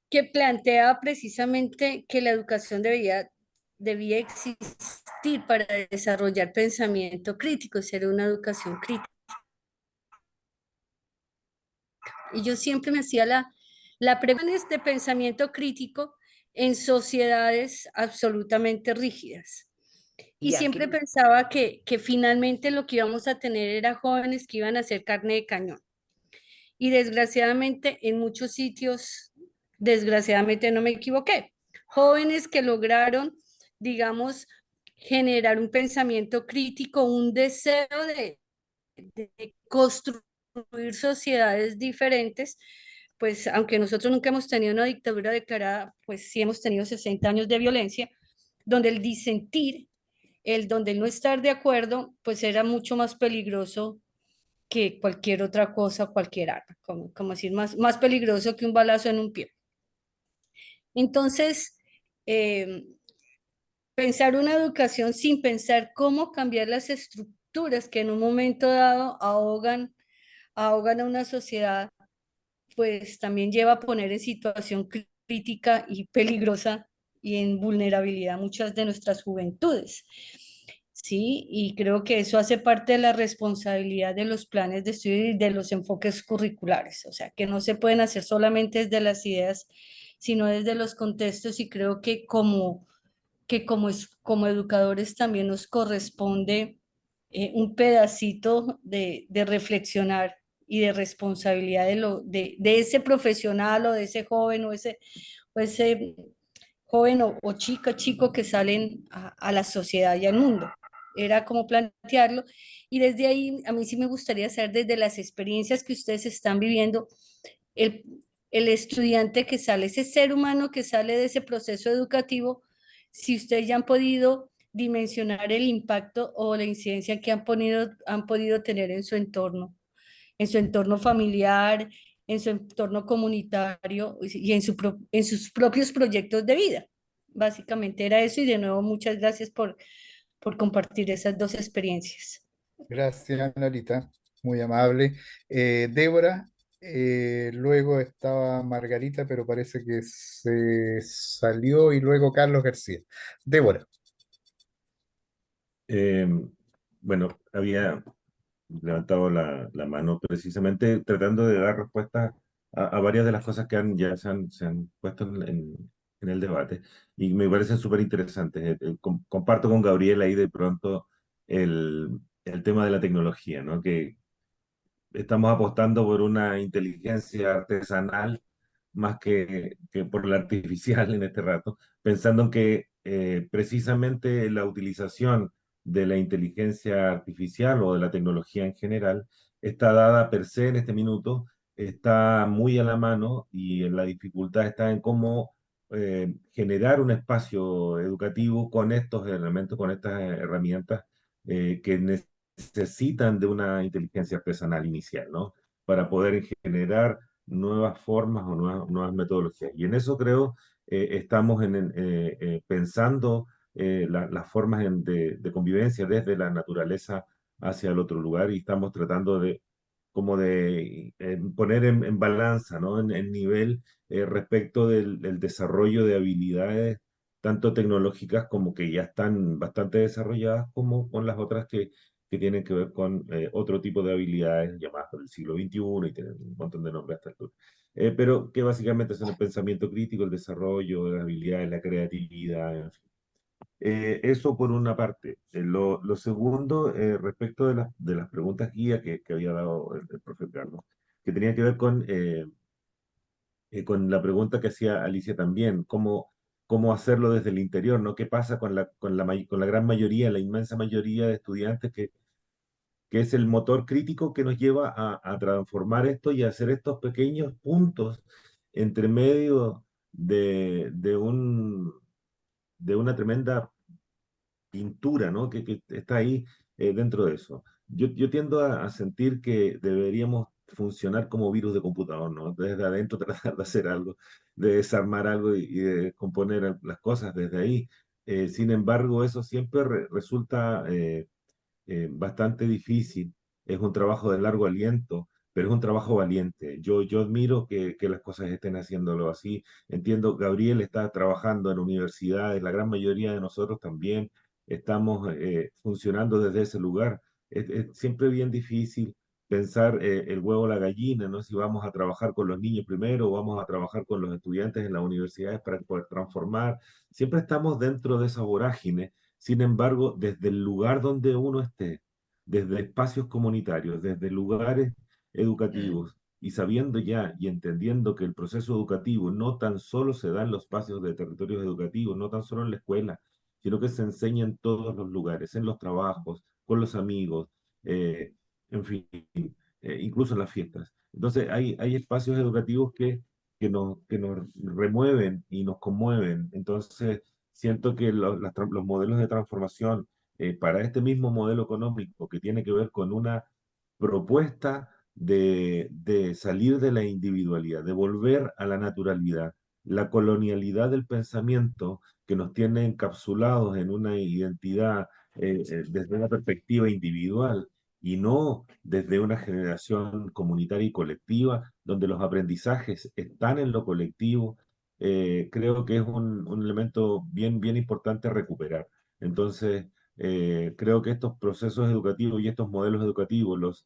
que planteaba precisamente que la educación debía existir para desarrollar pensamiento crítico, ser una educación crítica. Y yo siempre me hacía la pregunta de pensamiento crítico en sociedades absolutamente rígidas. Y Y siempre aquí, pensaba que finalmente lo que íbamos a tener era jóvenes que iban a ser carne de cañón. Y desgraciadamente en muchos sitios, desgraciadamente no me equivoqué. Jóvenes que lograron, digamos, generar un pensamiento crítico, un deseo de construir sociedades diferentes, pues aunque nosotros nunca hemos tenido una dictadura declarada, pues sí hemos tenido 60 años de violencia, donde el disentir, donde el no estar de acuerdo, pues era mucho más peligroso que cualquier otra cosa, cualquier arma, como decir, más peligroso que un balazo en un pie. Entonces, eh, pensar una educación sin pensar cómo cambiar las estructuras que en un momento dado ahogan a una sociedad, pues también lleva a poner en situación crítica y peligrosa y en vulnerabilidad muchas de nuestras juventudes. Sí, y creo que eso hace parte de la responsabilidad de los planes de estudio y de los enfoques curriculares, o sea, que no se pueden hacer solamente desde las ideas, sino desde los contextos y creo que como educadores también nos corresponde un pedacito de reflexionar y de responsabilidad de ese profesional o de ese joven o ese joven o chica, chico que salen a la sociedad y al mundo. era como plantearlo. Y desde ahí, a mí sí me gustaría saber desde las experiencias que ustedes están viviendo, el, el estudiante que sale, ese ser humano que sale de ese proceso educativo, si ustedes ya han podido dimensionar el impacto o la incidencia que han podido tener en su entorno familiar, en su entorno comunitario y en, en sus propios proyectos de vida. Básicamente era eso y de nuevo muchas gracias por compartir esas dos experiencias. Gracias, Norita, muy amable. Débora, luego estaba Margarita, pero parece que se salió, y luego Carlos García. Débora. Eh, bueno, había levantado la mano precisamente tratando de dar respuesta a varias de las cosas que ya se han puesto en el debate y me parecen súper interesantes. Comparto con Gabriel ahí de pronto el tema de la tecnología, ¿no? Que estamos apostando por una inteligencia artesanal más que por la artificial en este rato, pensando en que precisamente la utilización de la inteligencia artificial o de la tecnología en general está dada per se en este minuto, está muy a la mano y la dificultad está en cómo generar un espacio educativo con estos elementos, con estas herramientas que necesitan de una inteligencia artesanal inicial, ¿no? Para poder generar nuevas formas o nuevas metodologías. Y en eso creo estamos pensando las formas de convivencia desde la naturaleza hacia el otro lugar y estamos tratando de como de poner en balanza, ¿no? En nivel respecto del desarrollo de habilidades tanto tecnológicas como que ya están bastante desarrolladas, como con las otras que tienen que ver con otro tipo de habilidades llamadas por el siglo XXI y tienen un montón de nombres hasta el altura. Pero que básicamente son el pensamiento crítico, el desarrollo de las habilidades, la creatividad, en fin. Eso por una parte. Lo segundo, respecto de las preguntas guía que había dado el profe Carlos, que tenía que ver con la pregunta que hacía Alicia también, cómo hacerlo desde el interior, ¿no? ¿Qué pasa con la gran mayoría, la inmensa mayoría de estudiantes que es el motor crítico que nos lleva a transformar esto y a hacer estos pequeños puntos entre medio de una tremenda pintura, ¿no? Que está ahí dentro de eso. Yo tiendo a sentir que deberíamos funcionar como virus de computador, ¿no? Desde adentro tratar de hacer algo, de desarmar algo y de componer las cosas desde ahí. Sin embargo, eso siempre resulta bastante difícil, es un trabajo de largo aliento, pero es un trabajo valiente. Yo admiro que las cosas estén haciéndolo así. Entiendo, Gabriel está trabajando en universidades, la gran mayoría de nosotros también estamos funcionando desde ese lugar. Es siempre bien difícil pensar el huevo o la gallina, ¿no? Si vamos a trabajar con los niños primero o vamos a trabajar con los estudiantes en las universidades para poder transformar. Siempre estamos dentro de esa vorágine. Sin embargo, desde el lugar donde uno esté, desde espacios comunitarios, desde lugares educativos, y sabiendo ya y entendiendo que el proceso educativo no tan solo se da en los espacios de territorios educativos, no tan solo en la escuela, sino que se enseña en todos los lugares, en los trabajos, con los amigos, eh, en fin, incluso en las fiestas. Entonces, hay espacios educativos que nos remueven y nos conmueven. Entonces, siento que los modelos de transformación para este mismo modelo económico que tiene que ver con una propuesta de salir de la individualidad, de volver a la naturalidad, la colonialidad del pensamiento que nos tiene encapsulados en una identidad desde una perspectiva individual y no desde una generación comunitaria y colectiva, donde los aprendizajes están en lo colectivo. Creo que es un elemento bien importante a recuperar. Entonces, creo que estos procesos educativos y estos modelos educativos,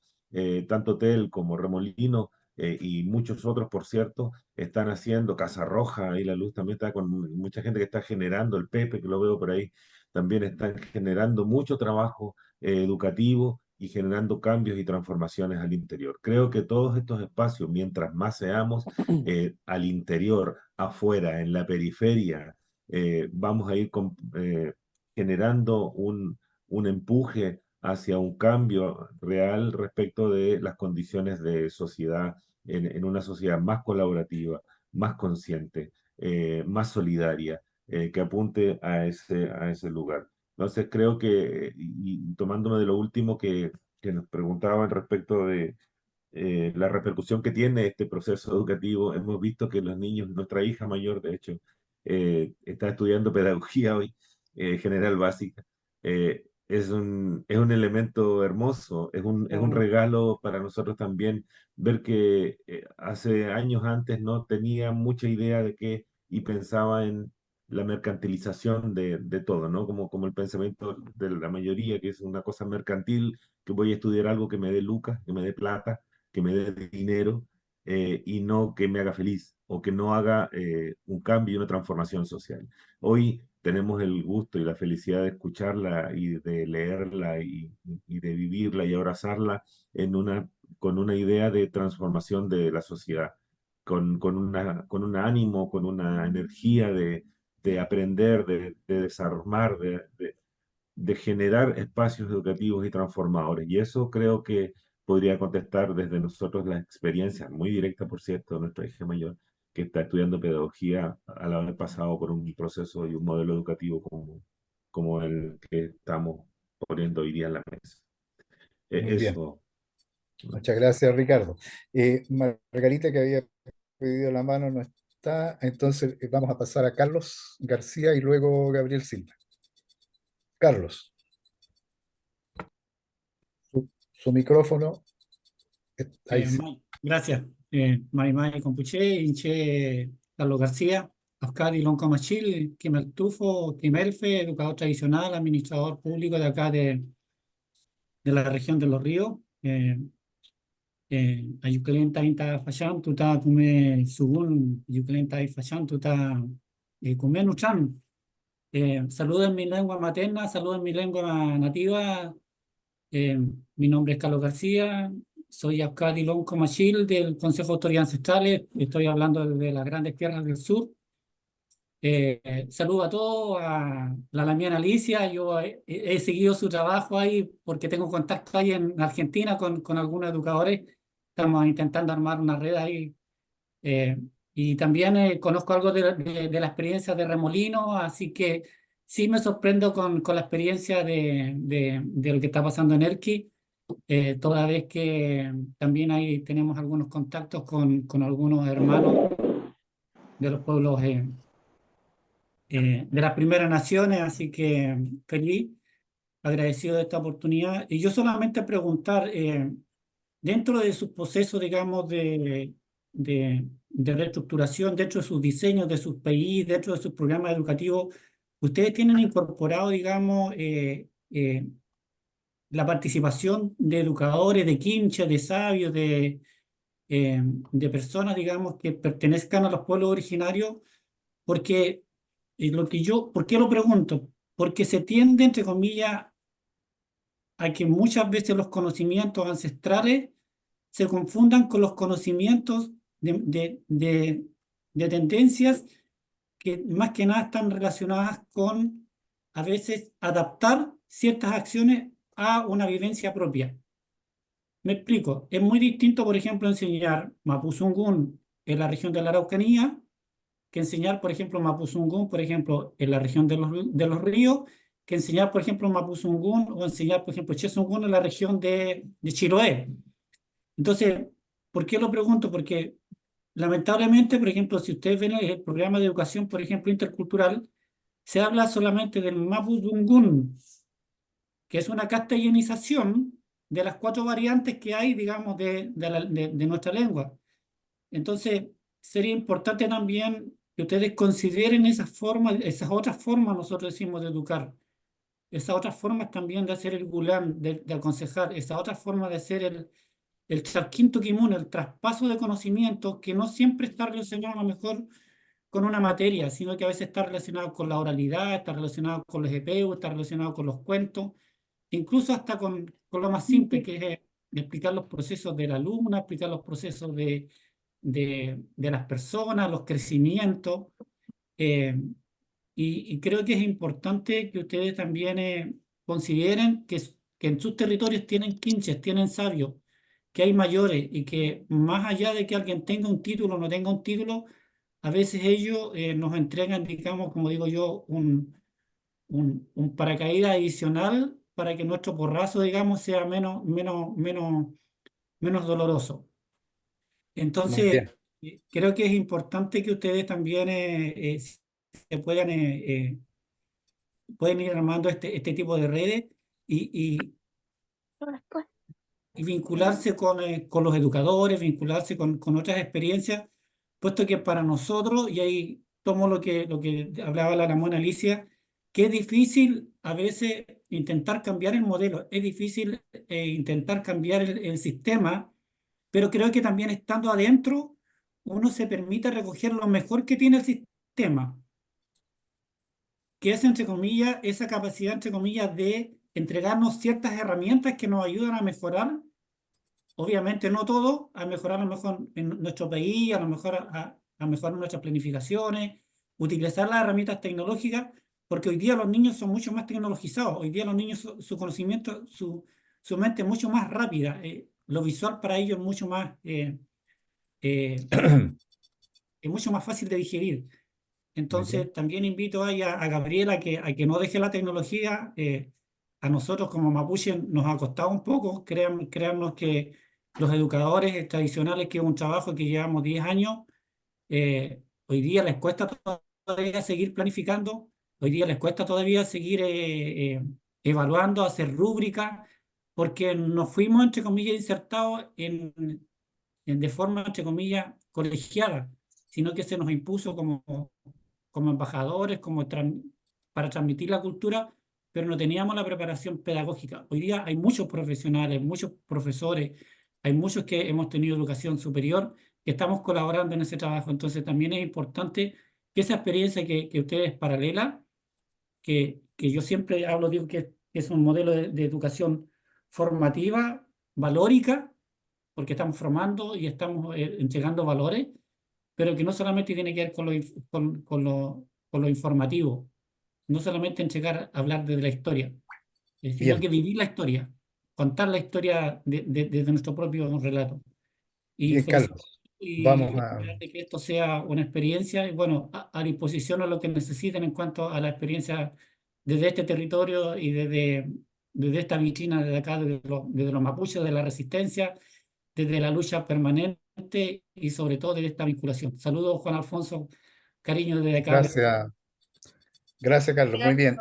tanto TEL como Remolino y muchos otros, por cierto, están haciendo Casa Roja, y la Luz también está con mucha gente que está generando, el Pepe, que lo veo por ahí, también están generando mucho trabajo educativo y generando cambios y transformaciones al interior. Creo que todos estos espacios, mientras más seamos al interior, afuera, en la periferia, vamos a ir generando un empuje hacia un cambio real respecto de las condiciones de sociedad en una sociedad más colaborativa, más consciente, más solidaria, que apunte a ese lugar. Entonces creo que, y tomándome de lo último que nos preguntaban respecto de la repercusión que tiene este proceso educativo, hemos visto que los niños, nuestra hija mayor, de hecho, está estudiando pedagogía hoy, general básica. Es un elemento hermoso, es un regalo para nosotros también ver que hace años antes no tenía mucha idea de qué y pensaba en la mercantilización de todo, ¿no? Como el pensamiento de la mayoría, que es una cosa mercantil, que voy a estudiar algo que me dé lucas, que me dé plata, que me dé dinero, y no que me haga feliz o que no haga un cambio y una transformación social. Hoy tenemos el gusto y la felicidad de escucharla y de leerla y de vivirla y abrazarla con una idea de transformación de la sociedad, con un ánimo, con una energía de aprender, de desarmar, de generar espacios educativos y transformadores. Y eso creo que podría contestar desde nosotros la experiencia, muy directa, por cierto, de nuestra hija mayor, que está estudiando pedagogía al haber pasado por un proceso y un modelo educativo como el que estamos poniendo hoy día en la mesa. Muy bien. Eso. Muchas gracias, Ricardo. Margarita, que había pedido la mano, no está. Entonces vamos a pasar a Carlos García y luego Gabriel Silva. Carlos, su micrófono. Ahí sí. Gracias. Marimai Compuche, Inche Carlos García, Euskadi Lonco Machil, Kimeltufo, Kimelfe, educador tradicional, administrador público de acá de la región de Los Ríos. Ayukelenta Inta Fashan, Tuta Kume Sugun, Ayukelenta Fashan, Tuta Kume Nuchan. Saludos en mi lengua materna, saludos en mi lengua nativa. Mi nombre es Carlos García, soy Euskadi Lonco Machil del Consejo de Autoridades Ancestrales, estoy hablando de las grandes tierras del sur. Saludo a todos, a la Lamiana Alicia, yo he seguido su trabajo ahí porque tengo contacto ahí en Argentina con algunos educadores, estamos intentando armar una red ahí. Y también conozco algo de la experiencia de Remolino, así que sí me sorprendo con la experiencia de lo que está pasando en Erquy, toda vez que también ahí tenemos algunos contactos con algunos hermanos de los pueblos de las primeras naciones, así que feliz, agradecido de esta oportunidad. Y yo solamente preguntar, dentro de sus procesos, digamos, de reestructuración, dentro de sus diseños, de sus PI, dentro de sus programas educativos, ¿ustedes tienen incorporado, digamos, la participación de educadores, de quinchas, de sabios, de personas, digamos, que pertenezcan a los pueblos originarios? Porque ¿por qué lo pregunto? Porque se tiende, entre comillas, a que muchas veces los conocimientos ancestrales se confundan con los conocimientos de tendencias que más que nada están relacionadas con, a veces, adaptar ciertas acciones a una vivencia propia. Me explico. Es muy distinto, por ejemplo, enseñar Mapuzungún en la región de la Araucanía que enseñar, por ejemplo, Mapuzungún, por ejemplo, en la región de los ríos, que enseñar, por ejemplo, Mapuzungún o enseñar, por ejemplo, Chezungún en la región de Chiloé. Entonces, ¿por qué lo pregunto? Porque lamentablemente, por ejemplo, si ustedes ven el programa de educación, por ejemplo, intercultural, se habla solamente del Mapuzungún, que es una castellanización de las 4 variantes que hay, digamos, de nuestra lengua. Entonces, sería importante también que ustedes consideren esas formas, esas otras formas, nosotros decimos, de educar, esas otras formas también de hacer el gulam, de aconsejar, esa otra forma de hacer el charquinto kimun, el traspaso de conocimiento, que no siempre está relacionado a lo mejor con una materia, sino que a veces está relacionado con la oralidad, está relacionado con los EPU, está relacionado con los cuentos, incluso hasta con lo más simple, que es explicar los procesos del alumno, explicar los procesos de las personas, los crecimientos. Y creo que es importante que ustedes también consideren que en sus territorios tienen quinches, tienen sabios, que hay mayores y que más allá de que alguien tenga un título o no tenga un título, a veces ellos nos entregan, digamos, como digo yo, un paracaídas adicional para que nuestro porrazo, digamos, sea menos doloroso. Muy bien. Entonces, creo que es importante que ustedes también se pueden ir armando este tipo de redes y vincularse con los educadores, vincularse con otras experiencias, puesto que para nosotros, y ahí tomo lo que hablaba la Ramona Alicia, que es difícil a veces intentar cambiar el modelo, es difícil intentar cambiar el sistema, pero creo que también estando adentro, uno se permite recoger lo mejor que tiene el sistema, que es, entre comillas, esa capacidad, entre comillas, de entregarnos ciertas herramientas que nos ayudan a mejorar. Obviamente no todo, a mejorar a lo mejor en nuestro país, a lo mejor a mejorar nuestras planificaciones, utilizar las herramientas tecnológicas, porque hoy día los niños son mucho más tecnologizados, hoy día los niños, su conocimiento, su mente es mucho más rápida, lo visual para ellos eh, es mucho más fácil de digerir. Muy Entonces, bien. también invito ahí a Gabriela a que no deje la tecnología. A nosotros como mapuche nos ha costado un poco, créannos que los educadores tradicionales, que es un trabajo que llevamos 10 años, hoy día les cuesta todavía seguir planificando, hoy día les cuesta todavía seguir evaluando, hacer rúbricas, porque nos fuimos, entre comillas, insertados de forma, entre comillas, colegiada, sino que se nos impuso como embajadores, para transmitir la cultura, pero no teníamos la preparación pedagógica. Hoy día hay muchos profesionales, muchos profesores, hay muchos que hemos tenido educación superior, que estamos colaborando en ese trabajo. Entonces también es importante que esa experiencia que ustedes paralela, que yo siempre hablo, digo que es un modelo de educación formativa, valórica, porque estamos formando y estamos entregando valores, pero que no solamente tiene que ver con lo informativo, no solamente entregar, hablar de la historia, sino Bien. que vivir la historia, contar la historia desde nuestro propio relato. Y Bien, felicito Carlos. y Vamos a... esperar de que esto sea una experiencia, y bueno, a disposición a lo que necesiten en cuanto a la experiencia desde este territorio y desde esta vitrina de acá, desde los mapuches, de la resistencia, desde la lucha permanente y sobre todo desde esta vinculación. Saludos, Juan Alfonso, cariño desde acá. Gracias. Gracias, Carlos. Muy bien.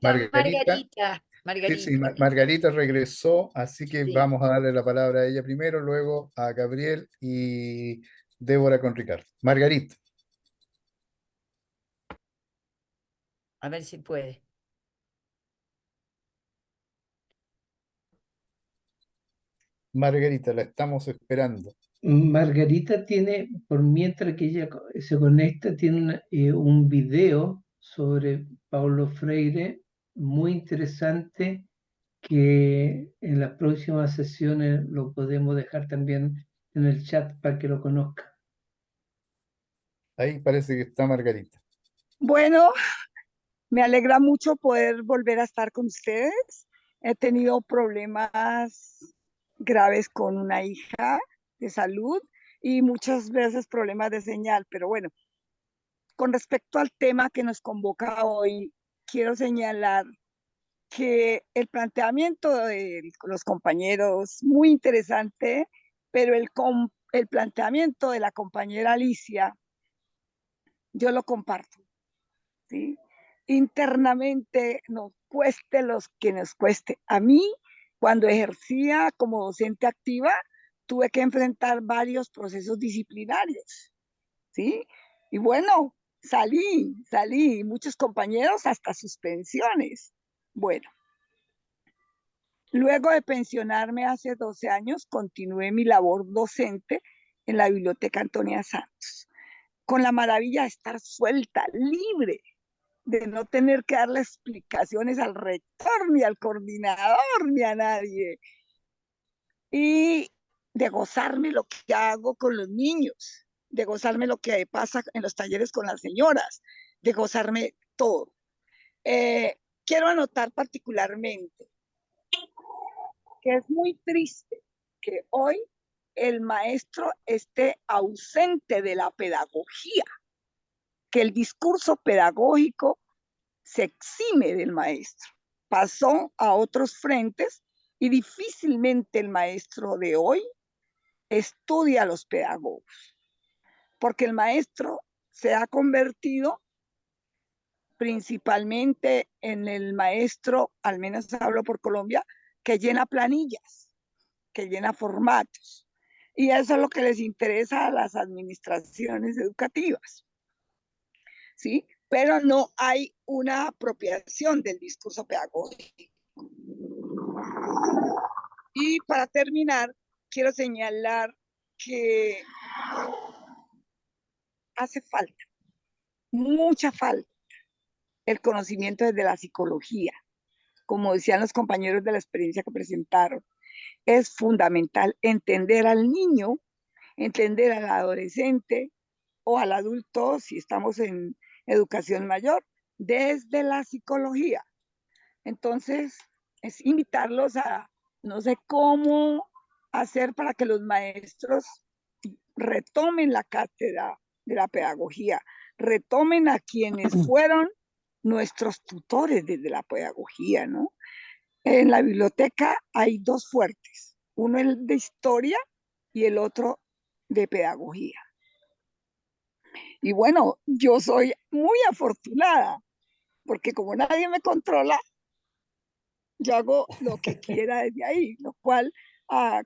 Claro. Está Margarita. Sí, Margarita. Margarita regresó, así que Sí. vamos a darle la palabra a ella primero, luego a Gabriel y Débora con Ricardo. Margarita. A ver si puede. Margarita, la estamos esperando. Margarita tiene, por mientras que ella se conecta, tiene un video sobre Paulo Freire muy interesante que en las próximas sesiones lo podemos dejar también en el chat para que lo conozca. Ahí parece que está Margarita. Bueno, me alegra mucho poder volver a estar con ustedes. He tenido problemas graves con una hija de salud y muchas veces problemas de señal, pero bueno, con respecto al tema que nos convoca hoy, quiero señalar que el planteamiento de los compañeros, muy interesante, pero el planteamiento de la compañera Alicia, yo lo comparto, ¿sí? Internamente, nos cueste los que nos cueste. A mí, cuando ejercía como docente activa, tuve que enfrentar varios procesos disciplinarios, ¿sí? Y bueno, salí, muchos compañeros hasta suspensiones. Bueno, luego de pensionarme hace 12 años, continué mi labor docente en la Biblioteca Antonia Santos, con la maravilla de estar suelta, libre, de no tener que darle explicaciones al rector, ni al coordinador, ni a nadie, y de gozarme lo que hago con los niños, de gozarme lo que pasa en los talleres con las señoras, de gozarme todo. quiero anotar particularmente que es muy triste que hoy el maestro esté ausente de la pedagogía, que el discurso pedagógico se exime del maestro, pasó a otros frentes y difícilmente el maestro de hoy estudia a los pedagogos, porque el maestro se ha convertido principalmente en el maestro, al menos hablo por Colombia, que llena planillas, que llena formatos. Y eso es lo que les interesa a las administraciones educativas, ¿sí? Pero no hay una apropiación del discurso pedagógico. Y para terminar, quiero señalar que hace falta, mucha falta, el conocimiento desde la psicología. Como decían los compañeros de la experiencia que presentaron, es fundamental entender al niño, entender al adolescente o al adulto, si estamos en educación mayor, desde la psicología. Entonces, es invitarlos a, no sé cómo hacer para que los maestros retomen la cátedra de la pedagogía, retomen a quienes fueron nuestros tutores desde la pedagogía, ¿no? En la biblioteca hay dos fuertes, uno es de historia y el otro de pedagogía. Y bueno, yo soy muy afortunada, porque como nadie me controla, yo hago lo que quiera desde ahí, lo cual,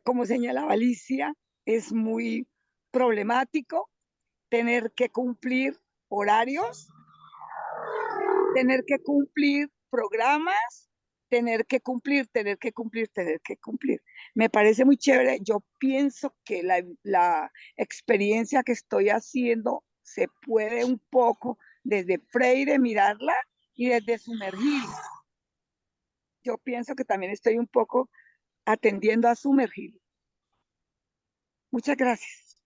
como señalaba Alicia, es muy problemático tener que cumplir horarios, tener que cumplir programas, tener que cumplir. Me parece muy chévere. Yo pienso que la experiencia que estoy haciendo se puede un poco desde Freire mirarla y desde sumergir. Yo pienso que también estoy un poco atendiendo a sumergir. Muchas gracias.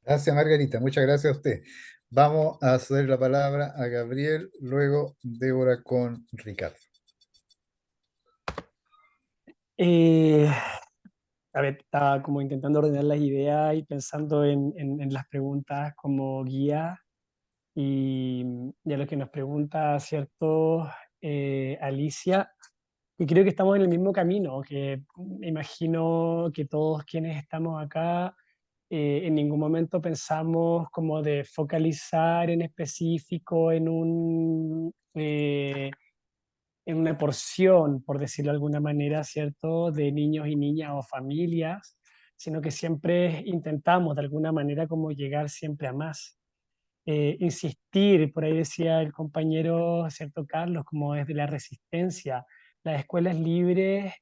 Gracias, Margarita. Muchas gracias a usted. Vamos a ceder la palabra a Gabriel, luego Débora con Ricardo. A ver, estaba como intentando ordenar las ideas y pensando en las preguntas como guía y a lo que nos pregunta, ¿cierto? Alicia, y creo que estamos en el mismo camino, que me imagino que todos quienes estamos acá en ningún momento pensamos como de focalizar en específico en una porción, por decirlo de alguna manera, ¿cierto?, de niños y niñas o familias, sino que siempre intentamos de alguna manera como llegar siempre a más. Insistir, por ahí decía el compañero, ¿cierto?, Carlos, como desde la resistencia. Las escuelas libres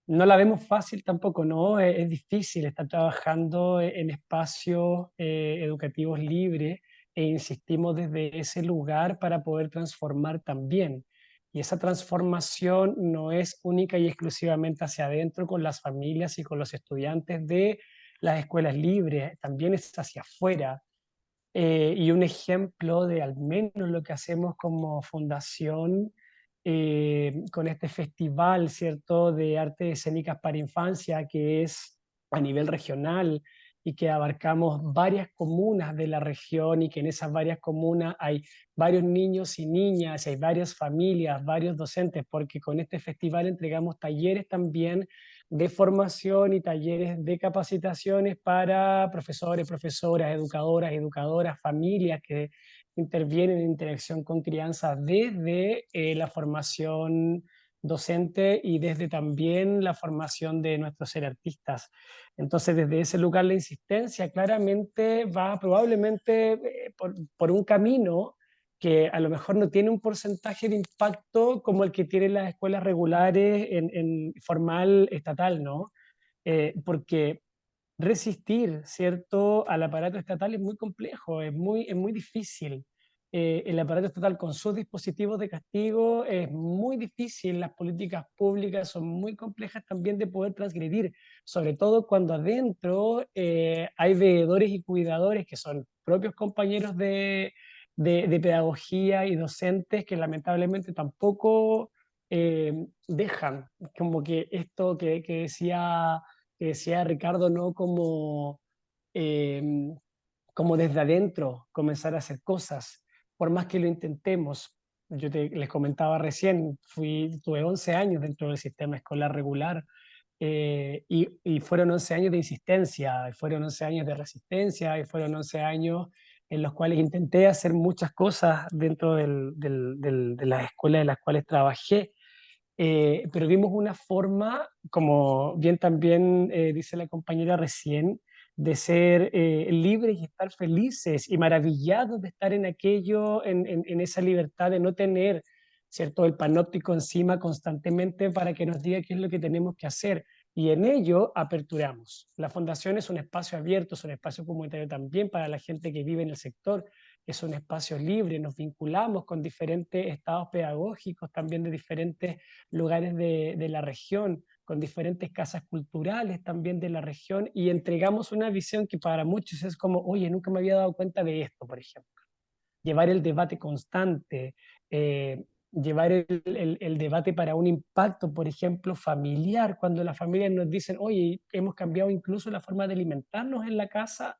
no la vemos fácil tampoco, ¿no? Es difícil estar trabajando en espacios educativos libres e insistimos desde ese lugar para poder transformar también. Y esa transformación no es única y exclusivamente hacia adentro con las familias y con los estudiantes de las escuelas libres, también es hacia afuera. Y un ejemplo de al menos lo que hacemos como fundación con este festival, ¿cierto?, de artes escénicas para infancia, que es a nivel regional y que abarcamos varias comunas de la región y que en esas varias comunas hay varios niños y niñas, y hay varias familias, varios docentes, porque con este festival entregamos talleres también de formación y talleres de capacitaciones para profesores, profesoras, educadoras, familias que intervienen en interacción con crianza desde la formación docente y desde también la formación de nuestros ser artistas. Entonces, desde ese lugar la insistencia claramente va probablemente por un camino que a lo mejor no tiene un porcentaje de impacto como el que tienen las escuelas regulares en formal estatal, ¿no? Porque resistir, ¿cierto?, al aparato estatal es muy complejo, es muy difícil. El aparato estatal con sus dispositivos de castigo es muy difícil, las políticas públicas son muy complejas también de poder transgredir, sobre todo cuando adentro hay veedores y cuidadores que son propios compañeros de pedagogía y docentes que lamentablemente tampoco dejan, como que esto que decía Ricardo, ¿no? Em, como desde adentro comenzar a hacer cosas, por más que lo intentemos. Les comentaba recién, tuve 11 años dentro del sistema escolar regular, y fueron 11 años de insistencia, y fueron 11 años de resistencia, y fueron 11 años en los cuales intenté hacer muchas cosas dentro de las escuelas en las cuales trabajé, pero vimos una forma, como bien también dice la compañera recién, de ser libres y estar felices y maravillados de estar en aquello, en esa libertad de no tener, ¿cierto?, el panóptico encima constantemente para que nos diga qué es lo que tenemos que hacer. Y en ello aperturamos. La fundación es un espacio abierto, es un espacio comunitario también para la gente que vive en el sector, es un espacio libre, nos vinculamos con diferentes estados pedagógicos, también de diferentes lugares de la región, con diferentes casas culturales también de la región, y entregamos una visión que para muchos es como, oye, nunca me había dado cuenta de esto, por ejemplo. Llevar el debate constante, llevar el debate para un impacto, por ejemplo, familiar, cuando las familias nos dicen, oye, hemos cambiado incluso la forma de alimentarnos en la casa,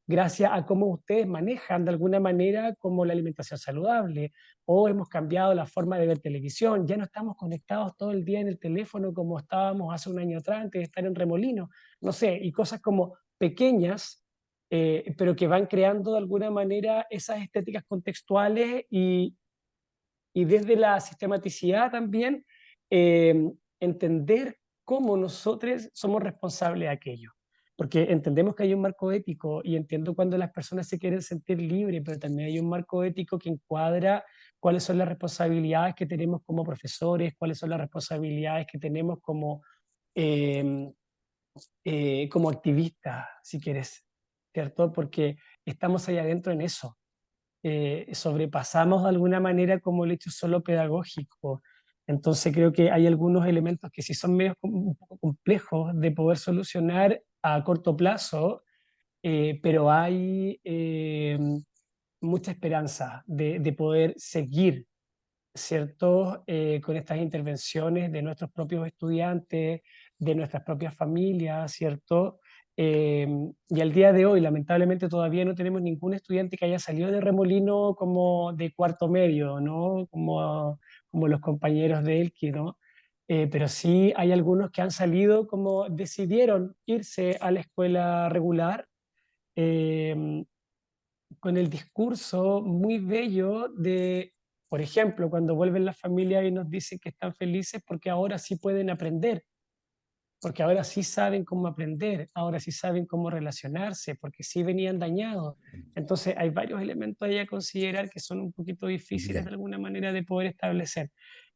gracias a cómo ustedes manejan de alguna manera como la alimentación saludable, o hemos cambiado la forma de ver televisión, ya no estamos conectados todo el día en el teléfono como estábamos hace un año atrás antes de estar en Remolino, no sé, y cosas como pequeñas, pero que van creando de alguna manera esas estéticas contextuales y desde la sistematicidad también entender cómo nosotros somos responsables de aquello. Porque entendemos que hay un marco ético y entiendo cuando las personas se quieren sentir libres, pero también hay un marco ético que encuadra cuáles son las responsabilidades que tenemos como profesores, cuáles son las responsabilidades que tenemos eh, como activistas, si quieres, ¿cierto? Porque estamos ahí adentro en eso. Sobrepasamos de alguna manera como el hecho solo pedagógico. Entonces creo que hay algunos elementos que sí son medio un poco complejos de poder solucionar a corto plazo, pero hay mucha esperanza de poder seguir, ¿cierto? Con estas intervenciones de nuestros propios estudiantes, de nuestras propias familias, ¿cierto? Y al día de hoy, lamentablemente, todavía no tenemos ningún estudiante que haya salido de Remolino como de cuarto medio, ¿no? Como los compañeros de Elqui, ¿no? Pero sí hay algunos que han salido como decidieron irse a la escuela regular, eh, con el discurso muy bello de, por ejemplo, cuando vuelven las familias y nos dicen que están felices porque ahora sí pueden aprender, porque ahora sí saben cómo aprender, ahora sí saben cómo relacionarse, porque sí venían dañados. Entonces hay varios elementos ahí a considerar que son un poquito difíciles de Bien. alguna manera de poder establecer.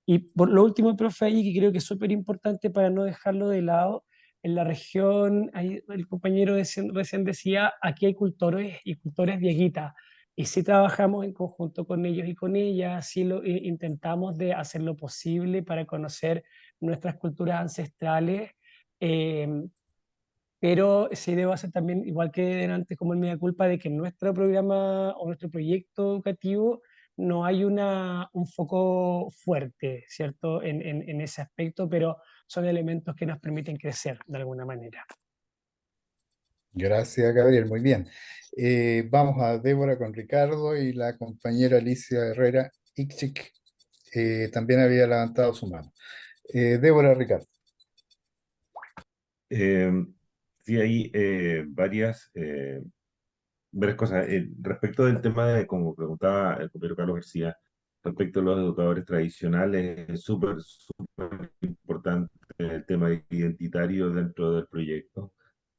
Y por lo último, profe, ahí que creo que es súper importante para no dejarlo de lado, en la región, ahí el compañero recién decía, aquí hay cultores y cultores dieguitas, y sí trabajamos en conjunto con ellos y con ellas, sí intentamos de hacer lo posible para conocer nuestras culturas ancestrales, eh, pero sí debo hacer también, igual que antes, como en media culpa, de que en nuestro programa o nuestro proyecto educativo no hay un foco fuerte, ¿cierto? En ese aspecto, pero son elementos que nos permiten crecer de alguna manera. Gracias, Gabriel. Muy bien. Vamos a Débora con Ricardo y la compañera Alicia Herrera Ixchic también había levantado su mano. Débora, Ricardo. Eh, sí, hay varias cosas. Respecto del tema de, como preguntaba el compañero Carlos García, respecto a los educadores tradicionales, es súper importante el tema identitario dentro del proyecto.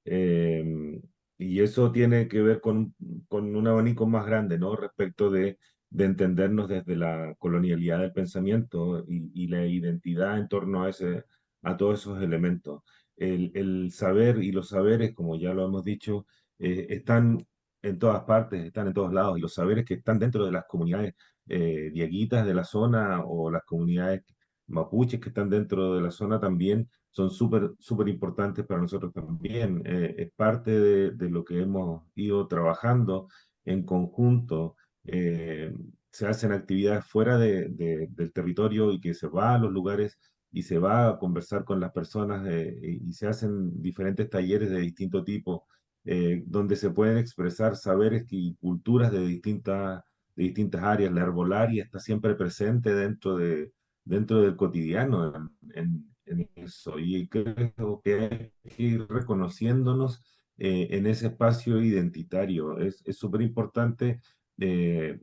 Eh, y eso tiene que ver con un abanico más grande, ¿no? Respecto de entendernos desde la colonialidad del pensamiento y la identidad en torno a todos esos elementos. El saber y los saberes, como ya lo hemos dicho, están en todas partes, están en todos lados, y los saberes que están dentro de las comunidades dieguitas de la zona o las comunidades mapuches que están dentro de la zona también son súper importantes para nosotros también. Es parte de lo que hemos ido trabajando en conjunto, se hacen actividades fuera del territorio y que se va a los lugares y se va a conversar con las personas y se hacen diferentes talleres de distinto tipo, donde se pueden expresar saberes y culturas de distintas áreas. La herbolaria está siempre presente dentro del cotidiano en eso. Y creo que hay que ir reconociéndonos en ese espacio identitario. Es súper importante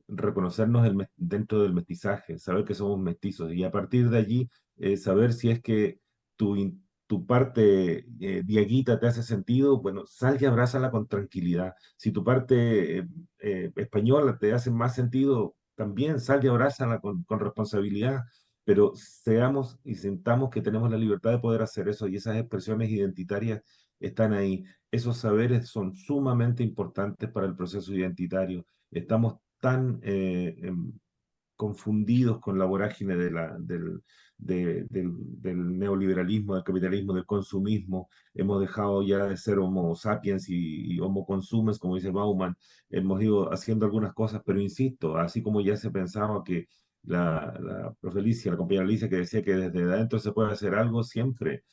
reconocernos dentro del mestizaje, saber que somos mestizos y a partir de allí saber si es que tu parte dieguita te hace sentido, bueno, sal y abrázala con tranquilidad. Si tu parte española te hace más sentido, también sal y abrázala con responsabilidad, pero seamos y sintamos que tenemos la libertad de poder hacer eso y esas expresiones identitarias están ahí. Esos saberes son sumamente importantes para el proceso identitario. Estamos tan confundidos con la vorágine del neoliberalismo, del capitalismo, del consumismo. Hemos dejado ya de ser homo sapiens y homo consumers, como dice Bauman. Hemos ido haciendo algunas cosas, pero insisto, así como ya se pensaba que la profe Alicia, la compañera Alicia, que decía que desde adentro se puede hacer algo, siempre.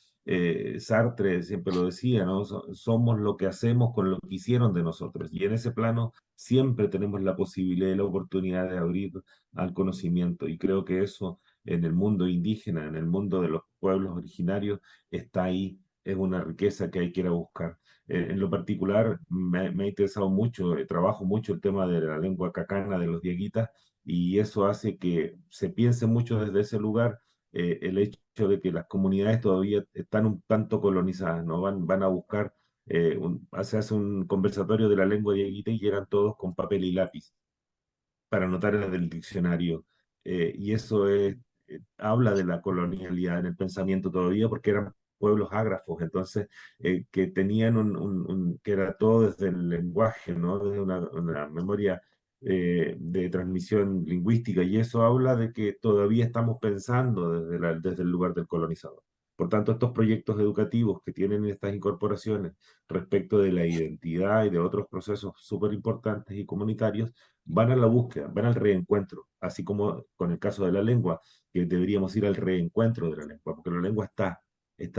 Sartre siempre lo decía, ¿no? Somos lo que hacemos con lo que hicieron de nosotros. Y en ese plano siempre tenemos la posibilidad y la oportunidad de abrir al conocimiento. Y creo que eso en el mundo indígena, en el mundo de los pueblos originarios, está ahí. Es una riqueza que hay que ir a buscar. En lo particular, me ha interesado mucho, trabajo mucho el tema de la lengua cacana de los dieguitas, y eso hace que se piense mucho desde ese lugar el hecho de que las comunidades todavía están un tanto colonizadas, ¿no? Van a buscar, se hace un conversatorio de la lengua dieguita y llegan todos con papel y lápiz para anotar en el diccionario. Y eso habla de la colonialidad en el pensamiento todavía, porque eran pueblos ágrafos, entonces, que tenían que era todo desde el lenguaje, ¿no? Desde una memoria de transmisión lingüística, y eso habla de que todavía estamos pensando desde el lugar del colonizador. Por tanto, estos proyectos educativos que tienen estas incorporaciones respecto de la identidad y de otros procesos súper importantes y comunitarios, van a la búsqueda, van al reencuentro, así como con el caso de la lengua, que deberíamos ir al reencuentro de la lengua, porque la lengua está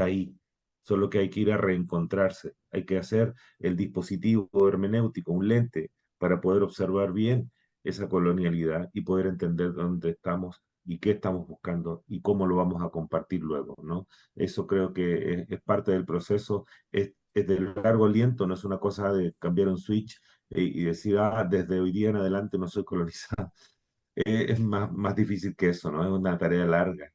ahí, solo que hay que ir a reencontrarse, hay que hacer el dispositivo hermenéutico, un lente, para poder observar bien esa colonialidad y poder entender dónde estamos y qué estamos buscando y cómo lo vamos a compartir luego, ¿no? Eso creo que es parte del proceso, es de largo aliento, no es una cosa de cambiar un switch y decir, desde hoy día en adelante no soy colonizado. Es más difícil que eso, ¿no? Es una tarea larga,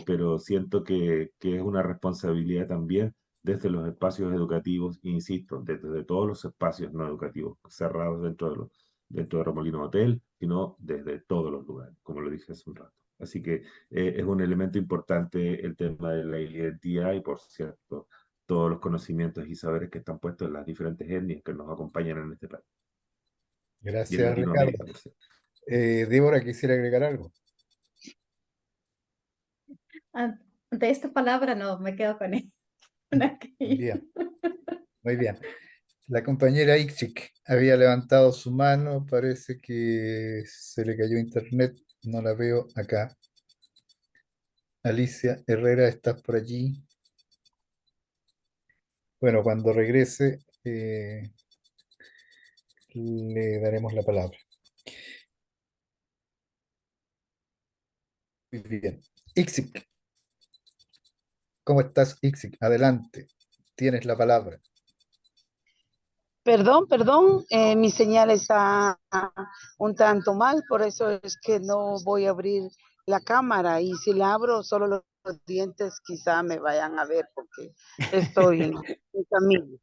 pero siento que es una responsabilidad también desde los espacios educativos, insisto, desde todos los espacios no educativos cerrados dentro de Remolino Hotel, sino desde todos los lugares, como lo dije hace un rato. Así que es un elemento importante el tema de la identidad y, por cierto, todos los conocimientos y saberes que están puestos en las diferentes etnias que nos acompañan en este país y en Gracias, Ricardo. Latinoamérica, por cierto. Débora, quisiera agregar algo. Ante esta palabra no, me quedo con aquello. Bien, muy bien. La compañera Ixchik había levantado su mano, parece que se le cayó internet, no la veo acá. Alicia Herrera, ¿estás por allí? Bueno, cuando regrese le daremos la palabra. Muy bien. Ixchik, ¿cómo estás, Ixchik? Adelante, tienes la palabra. Perdón, mi señal está un tanto mal, por eso es que no voy a abrir la cámara y si la abro solo los dientes quizá me vayan a ver porque estoy en camino.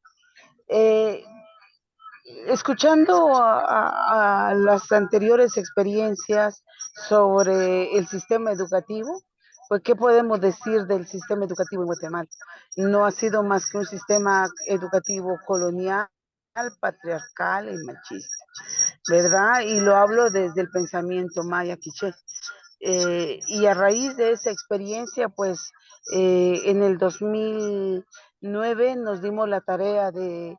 Escuchando a las anteriores experiencias sobre el sistema educativo, pues ¿qué podemos decir del sistema educativo en Guatemala? No ha sido más que un sistema educativo colonial, patriarcal y machista, ¿verdad? Y lo hablo desde el pensamiento maya quiché. Y a raíz de esa experiencia, pues en el 2009 nos dimos la tarea de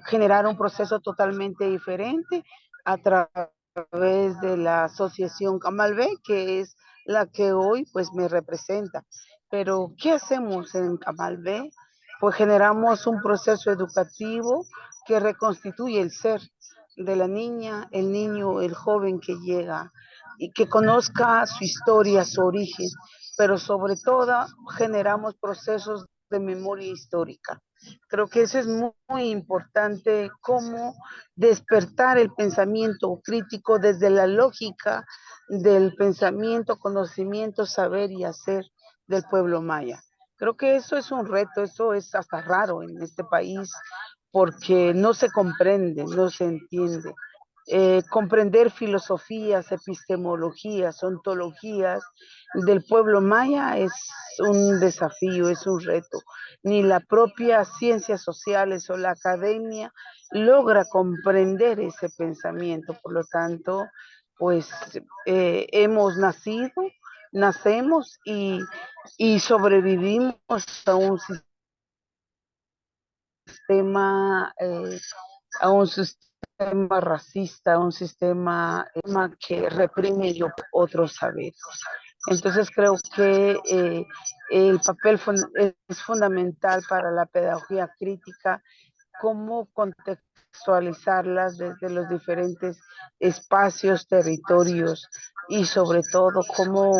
generar un proceso totalmente diferente, a través de la Asociación Camalvé, que es la que hoy pues me representa. Pero, ¿qué hacemos en Camalvé? Pues generamos un proceso educativo que reconstituye el ser de la niña, el niño, el joven que llega y que conozca su historia, su origen, pero sobre todo generamos procesos de memoria histórica. Creo que eso es muy importante, cómo despertar el pensamiento crítico desde la lógica del pensamiento, conocimiento, saber y hacer del pueblo maya. Creo que eso es un reto, eso es hasta raro en este país porque no se comprende, no se entiende. Comprender filosofías, epistemologías, ontologías del pueblo maya es un desafío, es un reto. Ni la propia ciencias sociales o la academia logra comprender ese pensamiento. Por lo tanto, pues hemos nacido, nacemos y sobrevivimos a un sistema racista, a un sistema que reprime otros saberes. Entonces creo que el papel es fundamental para la pedagogía crítica, cómo contextualizarlas desde los diferentes espacios, territorios y sobre todo cómo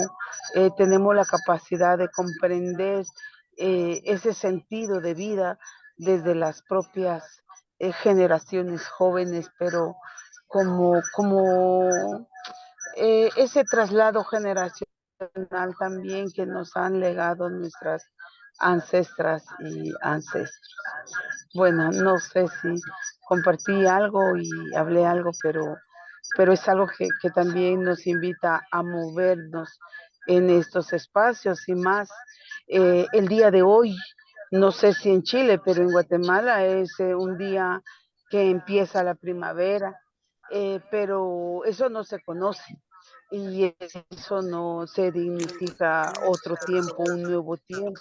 tenemos la capacidad de comprender ese sentido de vida desde las propias generaciones jóvenes, pero como ese traslado generacional también que nos han legado nuestras ancestras y ancestros. Bueno, no sé si compartí algo y hablé algo, pero es algo que también nos invita a movernos en estos espacios y más el día de hoy. No sé si en Chile, pero en Guatemala es un día que empieza la primavera, pero eso no se conoce y eso no se dignifica otro tiempo, un nuevo tiempo.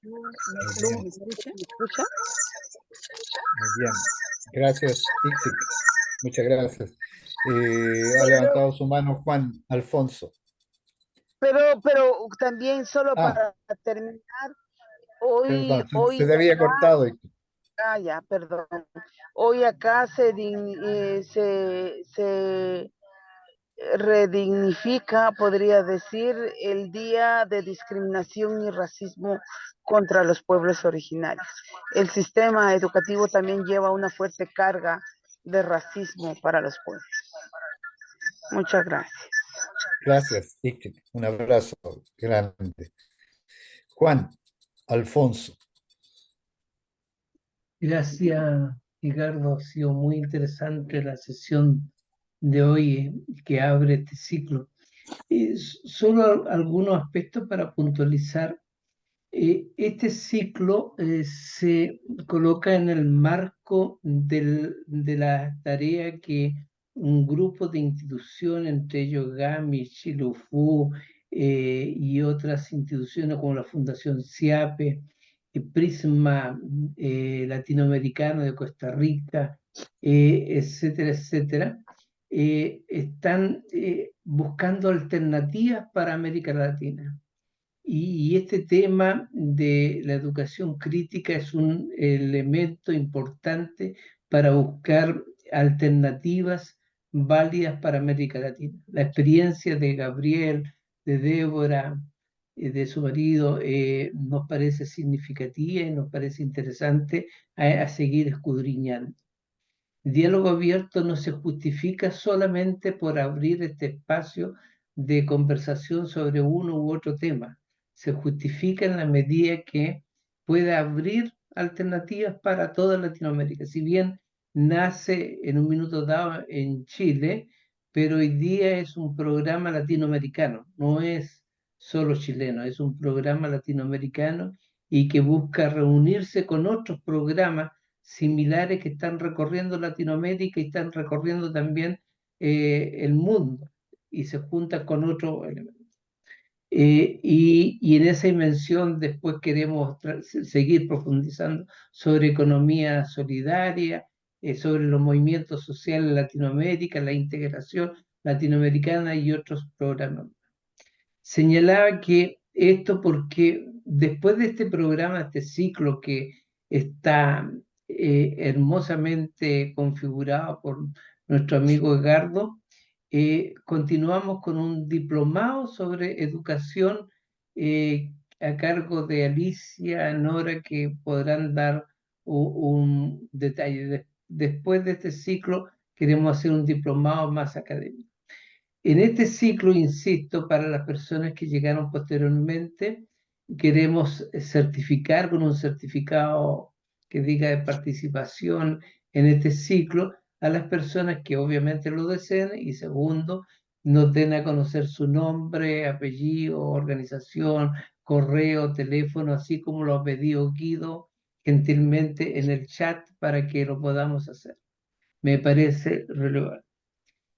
Muy bien, ¿Me escucha? muy bien. Gracias, Ixi. Muchas gracias. Ha levantado su mano Juan Alfonso. Pero también solo Ah, para terminar, hoy, perdón, se hoy te había acá, cortado, Ixi. ya, perdón, hoy acá se redignifica, podría decir, el Día de Discriminación y Racismo contra los pueblos originarios. El sistema educativo también lleva una fuerte carga de racismo para los pueblos. Muchas gracias. Gracias, Ixi. Un abrazo grande. Juan Alfonso. Gracias, Ricardo. Ha sido muy interesante la sesión de hoy que abre este ciclo. Solo algunos aspectos para puntualizar. Este ciclo se coloca en el marco de la tarea que un grupo de instituciones, entre ellos GAMI, Chilufu y otras instituciones como la Fundación SIAPE, Prisma Latinoamericano de Costa Rica, etcétera, etcétera, están buscando alternativas para América Latina. Y este tema de la educación crítica es un elemento importante para buscar alternativas válidas para América Latina. La experiencia de Gabriel, de Débora, de su marido, nos parece significativa y nos parece interesante a seguir escudriñando. El diálogo abierto no se justifica solamente por abrir este espacio de conversación sobre uno u otro tema. Se justifica en la medida que pueda abrir alternativas para toda Latinoamérica. Si bien nace en un minuto dado en Chile, pero hoy día es un programa latinoamericano, no es solo chileno, es un programa latinoamericano y que busca reunirse con otros programas similares que están recorriendo Latinoamérica y están recorriendo también el mundo y se juntan con otros elementos. Y en esa dimensión después queremos seguir profundizando sobre economía solidaria sobre los movimientos sociales en Latinoamérica, la integración latinoamericana y otros programas. Señalaba que esto porque después de este programa, este ciclo que está hermosamente configurado por nuestro amigo Edgardo, continuamos con un diplomado sobre educación a cargo de Alicia, Nora, que podrán dar un detalle. Después de este ciclo queremos hacer un diplomado más académico. En este ciclo, insisto, para las personas que llegaron posteriormente, queremos certificar con un certificado que diga de participación en este ciclo a las personas que obviamente lo deseen y segundo, nos den a conocer su nombre, apellido, organización, correo, teléfono, así como lo ha pedido Guido gentilmente en el chat para que lo podamos hacer. Me parece relevante.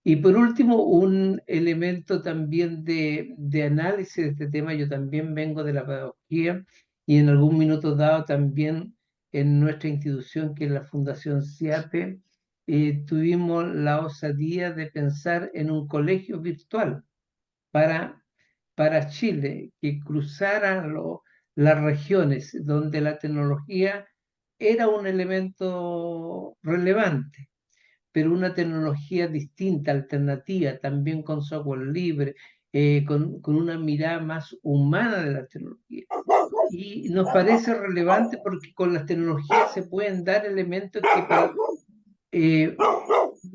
Y por último, un elemento también de análisis de este tema, yo también vengo de la pedagogía y en algún minuto dado también en nuestra institución, que es la Fundación CIAPE, tuvimos la osadía de pensar en un colegio virtual para Chile, que cruzara las regiones donde la tecnología era un elemento relevante, pero una tecnología distinta, alternativa, también con software libre, con una mirada más humana de la tecnología. Y nos parece relevante porque con las tecnologías se pueden dar elementos que para...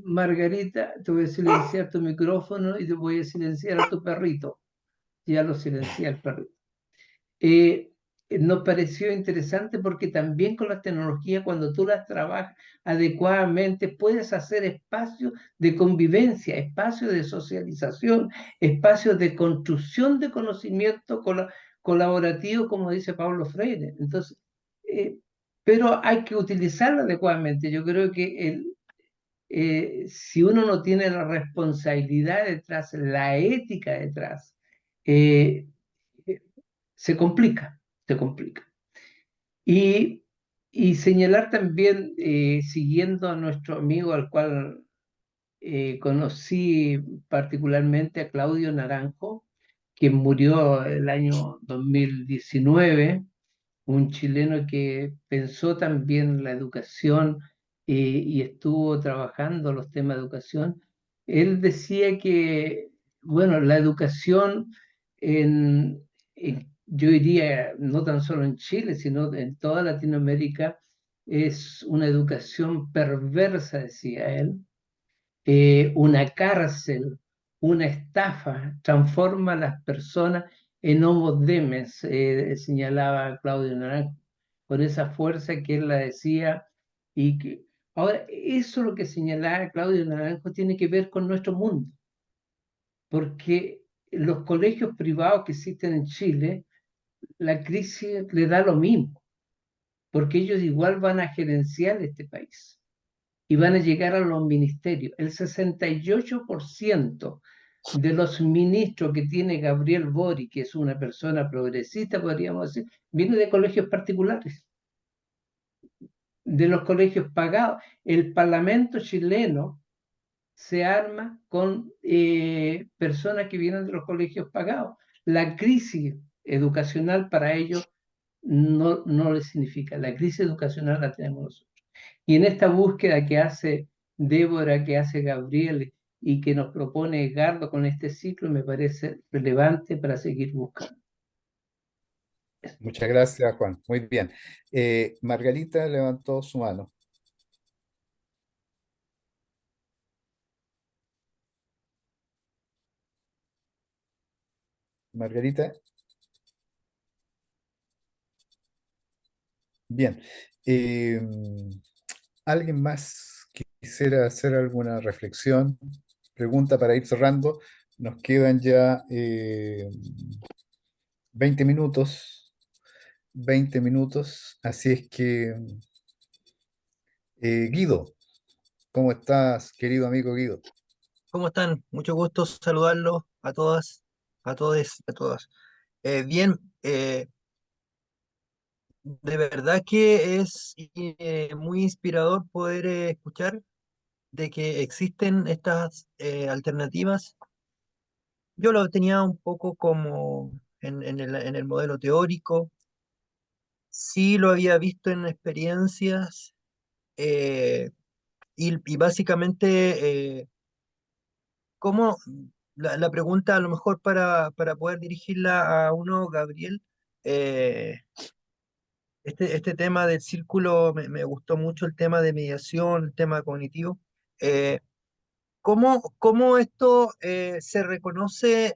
Margarita, te voy a silenciar tu micrófono y te voy a silenciar a tu perrito. Ya lo silencié al perrito. Nos pareció interesante porque también con la tecnología, cuando tú las trabajas adecuadamente, puedes hacer espacios de convivencia, espacios de socialización, espacios de construcción de conocimiento colaborativo, como dice Pablo Freire. Entonces, pero hay que utilizarlo adecuadamente. Yo creo que si uno no tiene la responsabilidad detrás, la ética detrás, se complica, se complica. Y señalar también, siguiendo a nuestro amigo al cual conocí particularmente, a Claudio Naranjo, quien murió el año 2019, un chileno que pensó también la educación y estuvo trabajando los temas de educación. Él decía que, bueno, la educación yo diría, no tan solo en Chile, sino en toda Latinoamérica, es una educación perversa, decía él, una cárcel, una estafa, transforma a las personas en homo demes, señalaba Claudio Naranjo, con esa fuerza que él la decía. Ahora, eso lo que señalaba Claudio Naranjo tiene que ver con nuestro mundo, porque los colegios privados que existen en Chile, la crisis le da lo mismo, porque ellos igual van a gerenciar este país y van a llegar a los ministerios. El 68% de los ministros que tiene Gabriel Boric, que es una persona progresista, podríamos decir, viene de colegios particulares, de los colegios pagados. El Parlamento chileno se arma con personas que vienen de los colegios pagados. La crisis educacional para ellos no les significa. La crisis educacional la tenemos nosotros. Y en esta búsqueda que hace Débora, que hace Gabriel y que nos propone Edgardo con este ciclo, me parece relevante para seguir buscando. Muchas gracias, Juan. Muy bien. Margarita levantó su mano. Margarita. Bien. ¿Alguien más quisiera hacer alguna reflexión, pregunta para ir cerrando? Nos quedan ya 20 minutos. 20 minutos. Así es que, Guido, ¿cómo estás, querido amigo Guido? ¿Cómo están? Mucho gusto saludarlos a todas, a todos, a todas. Bien, de verdad que es muy inspirador poder escuchar de que existen estas alternativas. Yo lo tenía un poco como en el modelo teórico, sí lo había visto en experiencias eh, y básicamente, ¿cómo? La pregunta a lo mejor para poder dirigirla a uno, Gabriel, eh, este tema del círculo me gustó mucho, el tema de mediación, el tema cognitivo. Eh, ¿Cómo esto se reconoce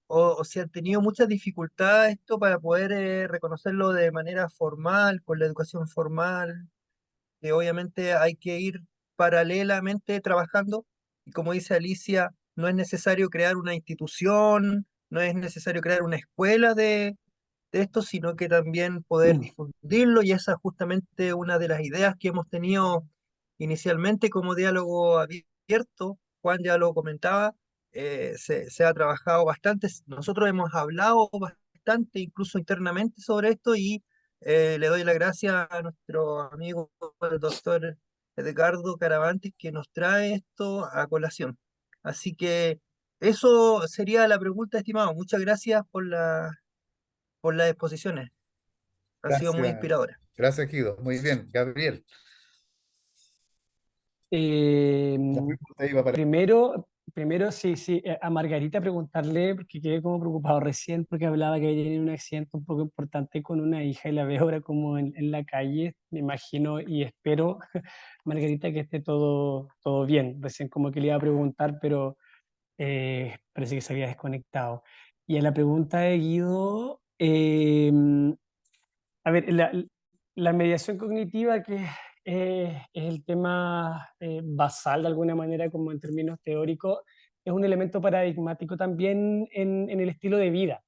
o si han tenido muchas dificultades esto para poder reconocerlo de manera formal, con la educación formal, que obviamente hay que ir paralelamente trabajando? Y como dice Alicia, no es necesario crear una institución, no es necesario crear una escuela de esto, sino que también poder difundirlo, y esa es justamente una de las ideas que hemos tenido inicialmente como diálogo abierto. Juan ya lo comentaba, se ha trabajado bastante, nosotros hemos hablado bastante, incluso internamente, sobre esto, y le doy la gracia a nuestro amigo el doctor Edgardo Caravantes, que nos trae esto a colación. Así que eso sería la pregunta, estimado. Muchas gracias por las exposiciones. Han sido muy Gracias, inspiradoras. gracias, Guido. Muy bien, Gabriel. Eh, La pregunta iba para... primero sí, sí, a Margarita preguntarle, porque quedé como preocupado recién, porque hablaba que había tenido un accidente un poco importante con una hija y la veo ahora como en la calle, me imagino y espero, Margarita, que esté todo bien. Recién como que le iba a preguntar, pero parece que se había desconectado. Y a la pregunta de Guido, a ver, la mediación cognitiva, que es el tema basal de alguna manera, como en términos teóricos, es un elemento paradigmático también en el estilo de vida.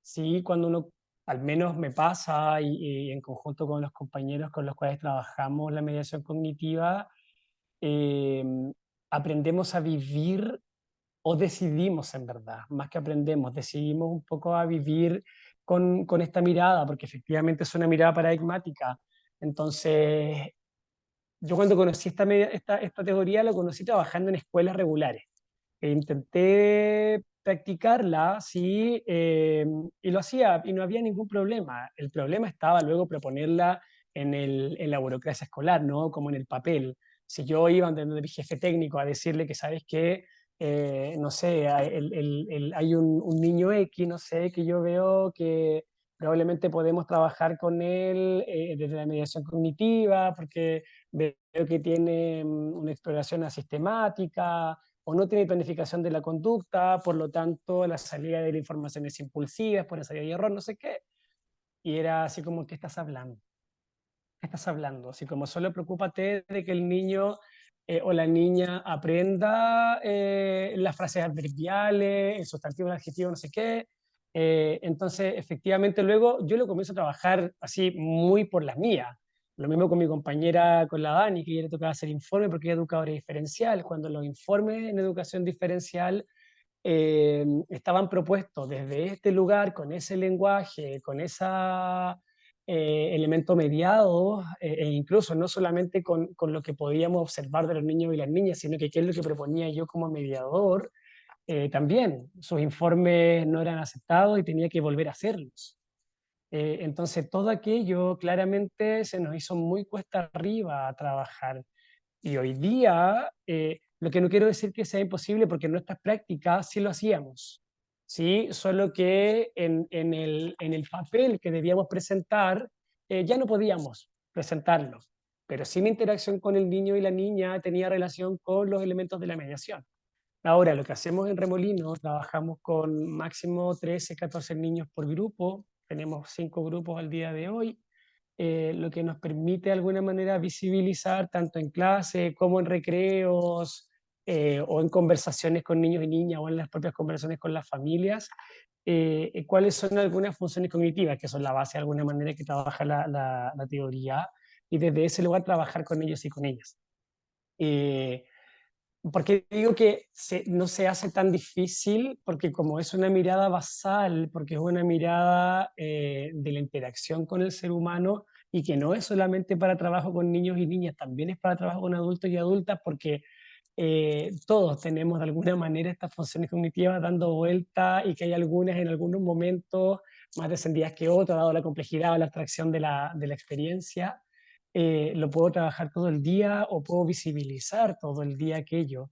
Sí, cuando uno, al menos me pasa, y en conjunto con los compañeros con los cuales trabajamos la mediación cognitiva, eh, aprendemos a vivir, o decidimos en verdad, más que aprendemos, decidimos un poco a vivir con esta mirada, porque efectivamente es una mirada paradigmática. Entonces, yo cuando conocí esta teoría, la conocí trabajando en escuelas regulares. E intenté practicarla, sí, y lo hacía, y no había ningún problema. El problema estaba luego proponerla en la burocracia escolar, ¿no? Como en el papel. Si yo iba a mi jefe técnico a decirle que, ¿sabes qué? No sé, hay un niño X, no sé, que yo veo que probablemente podemos trabajar con él desde la mediación cognitiva, porque veo que tiene una exploración asistemática, o no tiene planificación de la conducta, por lo tanto la salida de la información es impulsiva, por esa de error, no sé qué. Y era así como, ¿qué estás hablando? ¿Qué estás hablando? Así como solo preocúpate de que el niño o la niña aprenda las frases adverbiales, el sustantivo, el adjetivo, no sé qué. Entonces, efectivamente, luego yo lo comienzo a trabajar así muy por la mía. Lo mismo con mi compañera, con la Dani, que ella le tocaba hacer informe porque ella es educadora diferencial. Cuando los informes en educación diferencial estaban propuestos desde este lugar, con ese lenguaje, con ese elemento mediado, e incluso no solamente con lo que podíamos observar de los niños y las niñas, sino que qué es lo que proponía yo como mediador, también sus informes no eran aceptados y tenía que volver a hacerlos. Entonces todo aquello claramente se nos hizo muy cuesta arriba a trabajar. Y hoy día, lo que no quiero decir que sea imposible, porque en nuestras prácticas sí lo hacíamos, ¿sí? Solo que en el papel que debíamos presentar, ya no podíamos presentarlo, pero sí mi interacción con el niño y la niña tenía relación con los elementos de la mediación. Ahora, lo que hacemos en Remolino, trabajamos con máximo 13, 14 niños por grupo, tenemos 5 grupos al día de hoy, lo que nos permite de alguna manera visibilizar tanto en clase como en recreos o en conversaciones con niños y niñas o en las propias conversaciones con las familias, cuáles son algunas funciones cognitivas, que son la base de alguna manera que trabaja la teoría, y desde ese lugar trabajar con ellos y con ellas. porque digo que no se hace tan difícil, porque como es una mirada basal, porque es una mirada de la interacción con el ser humano y que no es solamente para trabajo con niños y niñas, también es para trabajo con adultos y adultas, porque todos tenemos de alguna manera estas funciones cognitivas dando vuelta y que hay algunas en algunos momentos más descendidas que otras, dado la complejidad o la abstracción de la experiencia. Lo puedo trabajar todo el día o puedo visibilizar todo el día aquello.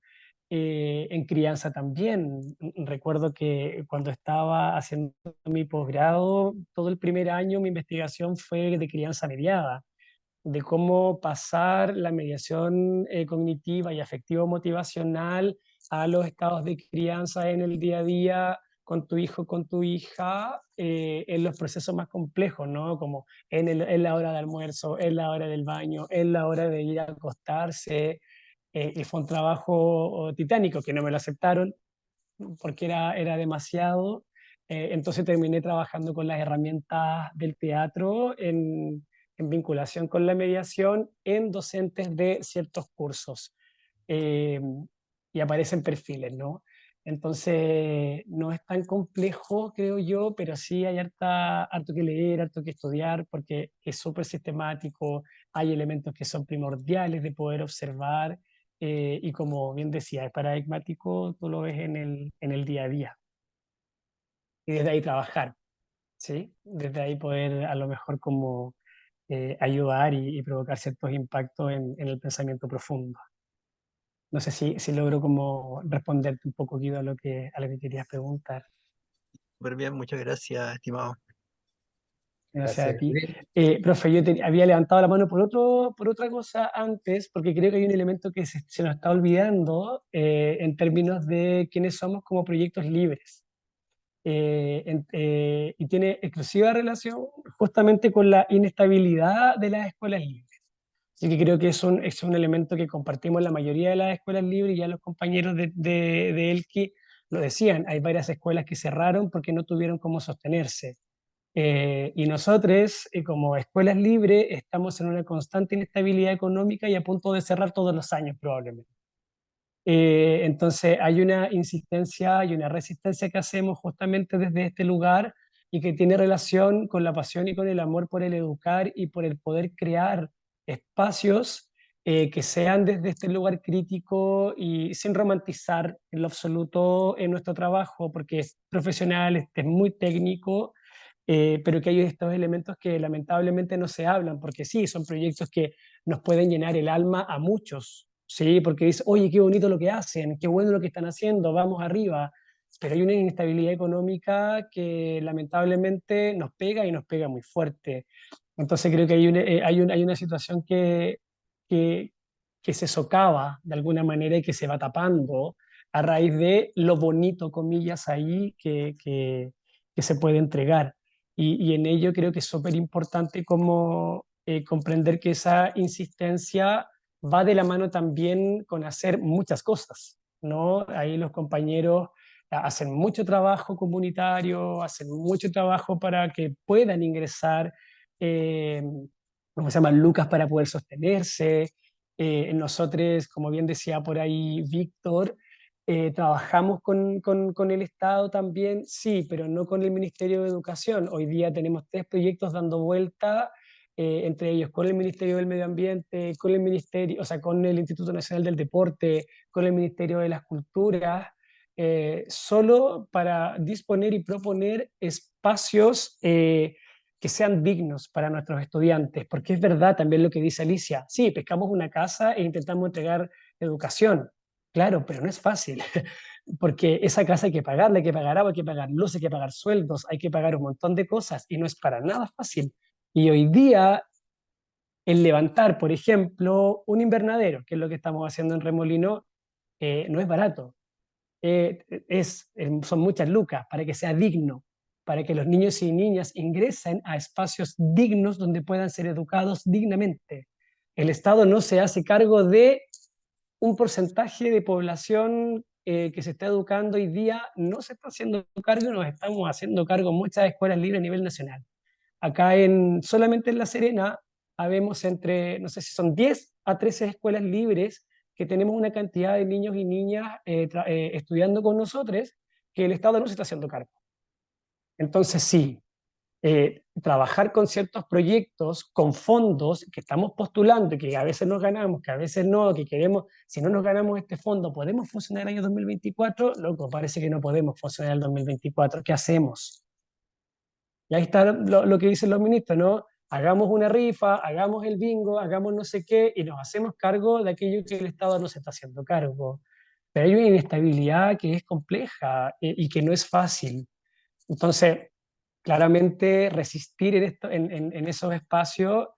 En crianza también. Recuerdo que cuando estaba haciendo mi posgrado, todo el primer año mi investigación fue de crianza mediada, de cómo pasar la mediación cognitiva y afectivo-motivacional a los estados de crianza en el día a día con tu hijo, con tu hija, en los procesos más complejos, ¿no? Como en la hora de almuerzo, en la hora del baño, en la hora de ir a acostarse. Y fue un trabajo titánico que no me lo aceptaron porque era demasiado. Entonces terminé trabajando con las herramientas del teatro en vinculación con la mediación en docentes de ciertos cursos. Eh, y aparecen perfiles, ¿no? Entonces, no es tan complejo, creo yo, pero sí hay harto que leer, harto que estudiar, porque es súper sistemático, hay elementos que son primordiales de poder observar, y como bien decía, es paradigmático, tú lo ves en el día a día, y desde ahí trabajar, ¿sí? Desde ahí poder a lo mejor como ayudar y provocar ciertos impactos en el pensamiento profundo. No sé si logro como responderte un poco, Guido, a lo que querías preguntar. Súper bien, muchas gracias, estimado. Gracias a Gracias, ti. Gabriel. Profe, había levantado la mano por otra cosa antes, porque creo que hay un elemento que se nos está olvidando en términos de quiénes somos como proyectos libres. Y tiene exclusiva relación justamente con la inestabilidad de las escuelas libres. Así que creo que es un elemento que compartimos la mayoría de las escuelas libres, y ya los compañeros de Elqui lo decían, hay varias escuelas que cerraron porque no tuvieron cómo sostenerse. Y nosotros, como escuelas libres, estamos en una constante inestabilidad económica y a punto de cerrar todos los años probablemente. Entonces hay una insistencia y una resistencia que hacemos justamente desde este lugar y que tiene relación con la pasión y con el amor por el educar y por el poder crear espacios que sean desde este lugar crítico y sin romantizar en lo absoluto en nuestro trabajo, porque es profesional, es muy técnico, pero que hay estos elementos que lamentablemente no se hablan, porque sí, son proyectos que nos pueden llenar el alma a muchos, ¿sí? Porque dice, oye, qué bonito lo que hacen, qué bueno lo que están haciendo, vamos arriba, pero hay una inestabilidad económica que lamentablemente nos pega y nos pega muy fuerte. Entonces creo que hay una situación que, que se socava de alguna manera y que se va tapando a raíz de lo bonito, comillas, ahí que se puede entregar. Y en ello creo que es súper importante como comprender que esa insistencia va de la mano también con hacer muchas cosas, ¿no? Ahí los compañeros hacen mucho trabajo comunitario, hacen mucho trabajo para que puedan ingresar, eh, ¿cómo se llama? Lucas para poder sostenerse. Nosotros, como bien decía por ahí Víctor, trabajamos con el Estado también, sí, pero no con el Ministerio de Educación. Hoy día tenemos 3 proyectos dando vuelta, entre ellos con el Ministerio del Medio Ambiente, con el Ministerio, o sea, con el Instituto Nacional del Deporte, con el Ministerio de las Culturas, solo para disponer y proponer espacios que sean dignos para nuestros estudiantes, porque es verdad también lo que dice Alicia, sí, pescamos una casa e intentamos entregar educación, claro, pero no es fácil, porque esa casa hay que pagarla, hay que pagar agua, hay que pagar luz, hay que pagar sueldos, hay que pagar un montón de cosas y no es para nada fácil. Y hoy día el levantar, por ejemplo, un invernadero, que es lo que estamos haciendo en Remolino, no es barato. Son muchas lucas para que sea digno, para que los niños y niñas ingresen a espacios dignos donde puedan ser educados dignamente. El Estado no se hace cargo de un porcentaje de población que se está educando hoy día, no se está haciendo cargo, nos estamos haciendo cargo muchas escuelas libres a nivel nacional. Acá solamente en La Serena habemos entre, no sé si son 10 a 13 escuelas libres que tenemos una cantidad de niños y niñas estudiando con nosotros que el Estado no se está haciendo cargo. Entonces sí, trabajar con ciertos proyectos, con fondos que estamos postulando, que a veces nos ganamos, que a veces no, que queremos, si no nos ganamos este fondo, ¿podemos funcionar el año 2024? Loco, parece que no podemos funcionar el 2024. ¿Qué hacemos? Y ahí está lo que dicen los ministros, ¿no? Hagamos una rifa, hagamos el bingo, hagamos no sé qué, y nos hacemos cargo de aquello que el Estado no se está haciendo cargo. Pero hay una inestabilidad que es compleja y que no es fácil. Entonces, claramente resistir en esos espacios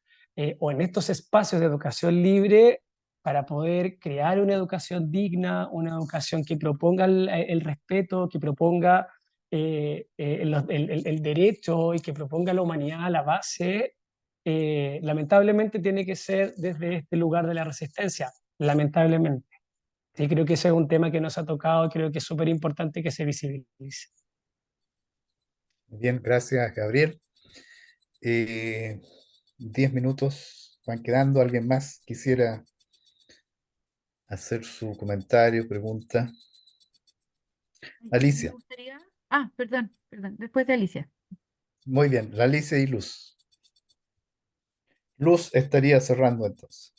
o en estos espacios de educación libre para poder crear una educación digna, una educación que proponga el respeto, que proponga el derecho y que proponga la humanidad a la base, lamentablemente tiene que ser desde este lugar de la resistencia, lamentablemente. Sí, creo que ese es un tema que nos ha tocado, creo que es súper importante que se visibilice. Bien, gracias, Gabriel. 10 minutos van quedando. ¿Alguien más quisiera hacer su comentario, pregunta? Me Alicia. gustaría... Ah, perdón, después de Alicia. Muy bien, Alicia y Luz. Luz estaría cerrando entonces.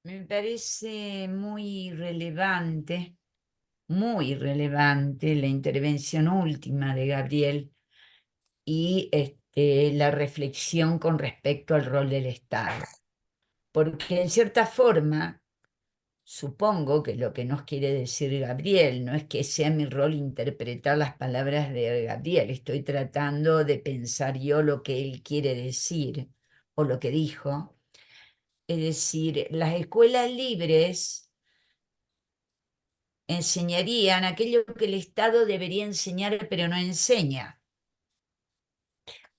Me parece muy relevante la intervención última de Gabriel y la reflexión con respecto al rol del Estado. Porque en cierta forma, supongo que lo que nos quiere decir Gabriel no es que sea mi rol interpretar las palabras de Gabriel, estoy tratando de pensar yo lo que él quiere decir o lo que dijo. Es decir, las escuelas libres enseñarían aquello que el Estado debería enseñar pero no enseña.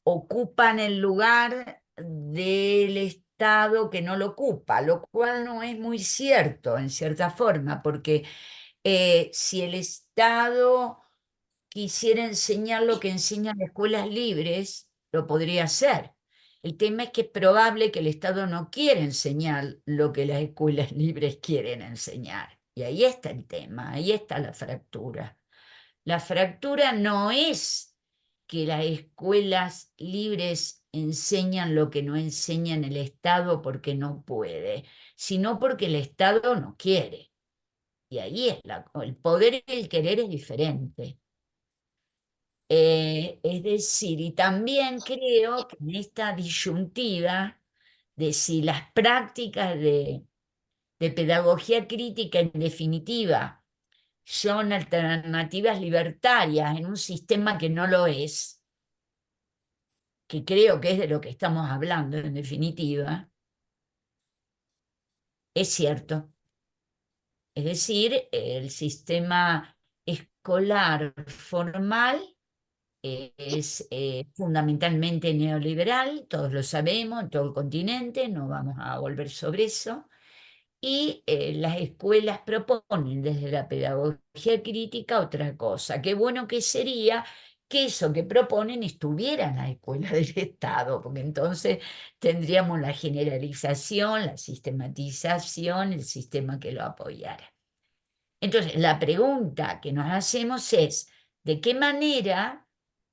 Ocupan el lugar del Estado que no lo ocupa, lo cual no es muy cierto en cierta forma, porque si el Estado quisiera enseñar lo que enseñan las escuelas libres, lo podría hacer. El tema es que es probable que el Estado no quiera enseñar lo que las escuelas libres quieren enseñar. Y ahí está el tema, ahí está la fractura. La fractura no es que las escuelas libres enseñan lo que no enseña el Estado porque no puede, sino porque el Estado no quiere. Y ahí es el poder y el querer es diferente. Es decir, y también creo que en esta disyuntiva de si las prácticas de pedagogía crítica en definitiva son alternativas libertarias en un sistema que no lo es, que creo que es de lo que estamos hablando en definitiva, es cierto. Es decir, el sistema escolar formal es fundamentalmente neoliberal, todos lo sabemos, en todo el continente, no vamos a volver sobre eso. Y las escuelas proponen desde la pedagogía crítica otra cosa. Qué bueno que sería que eso que proponen estuviera en las escuelas del Estado, porque entonces tendríamos la generalización, la sistematización, el sistema que lo apoyara. Entonces, la pregunta que nos hacemos es, ¿de qué manera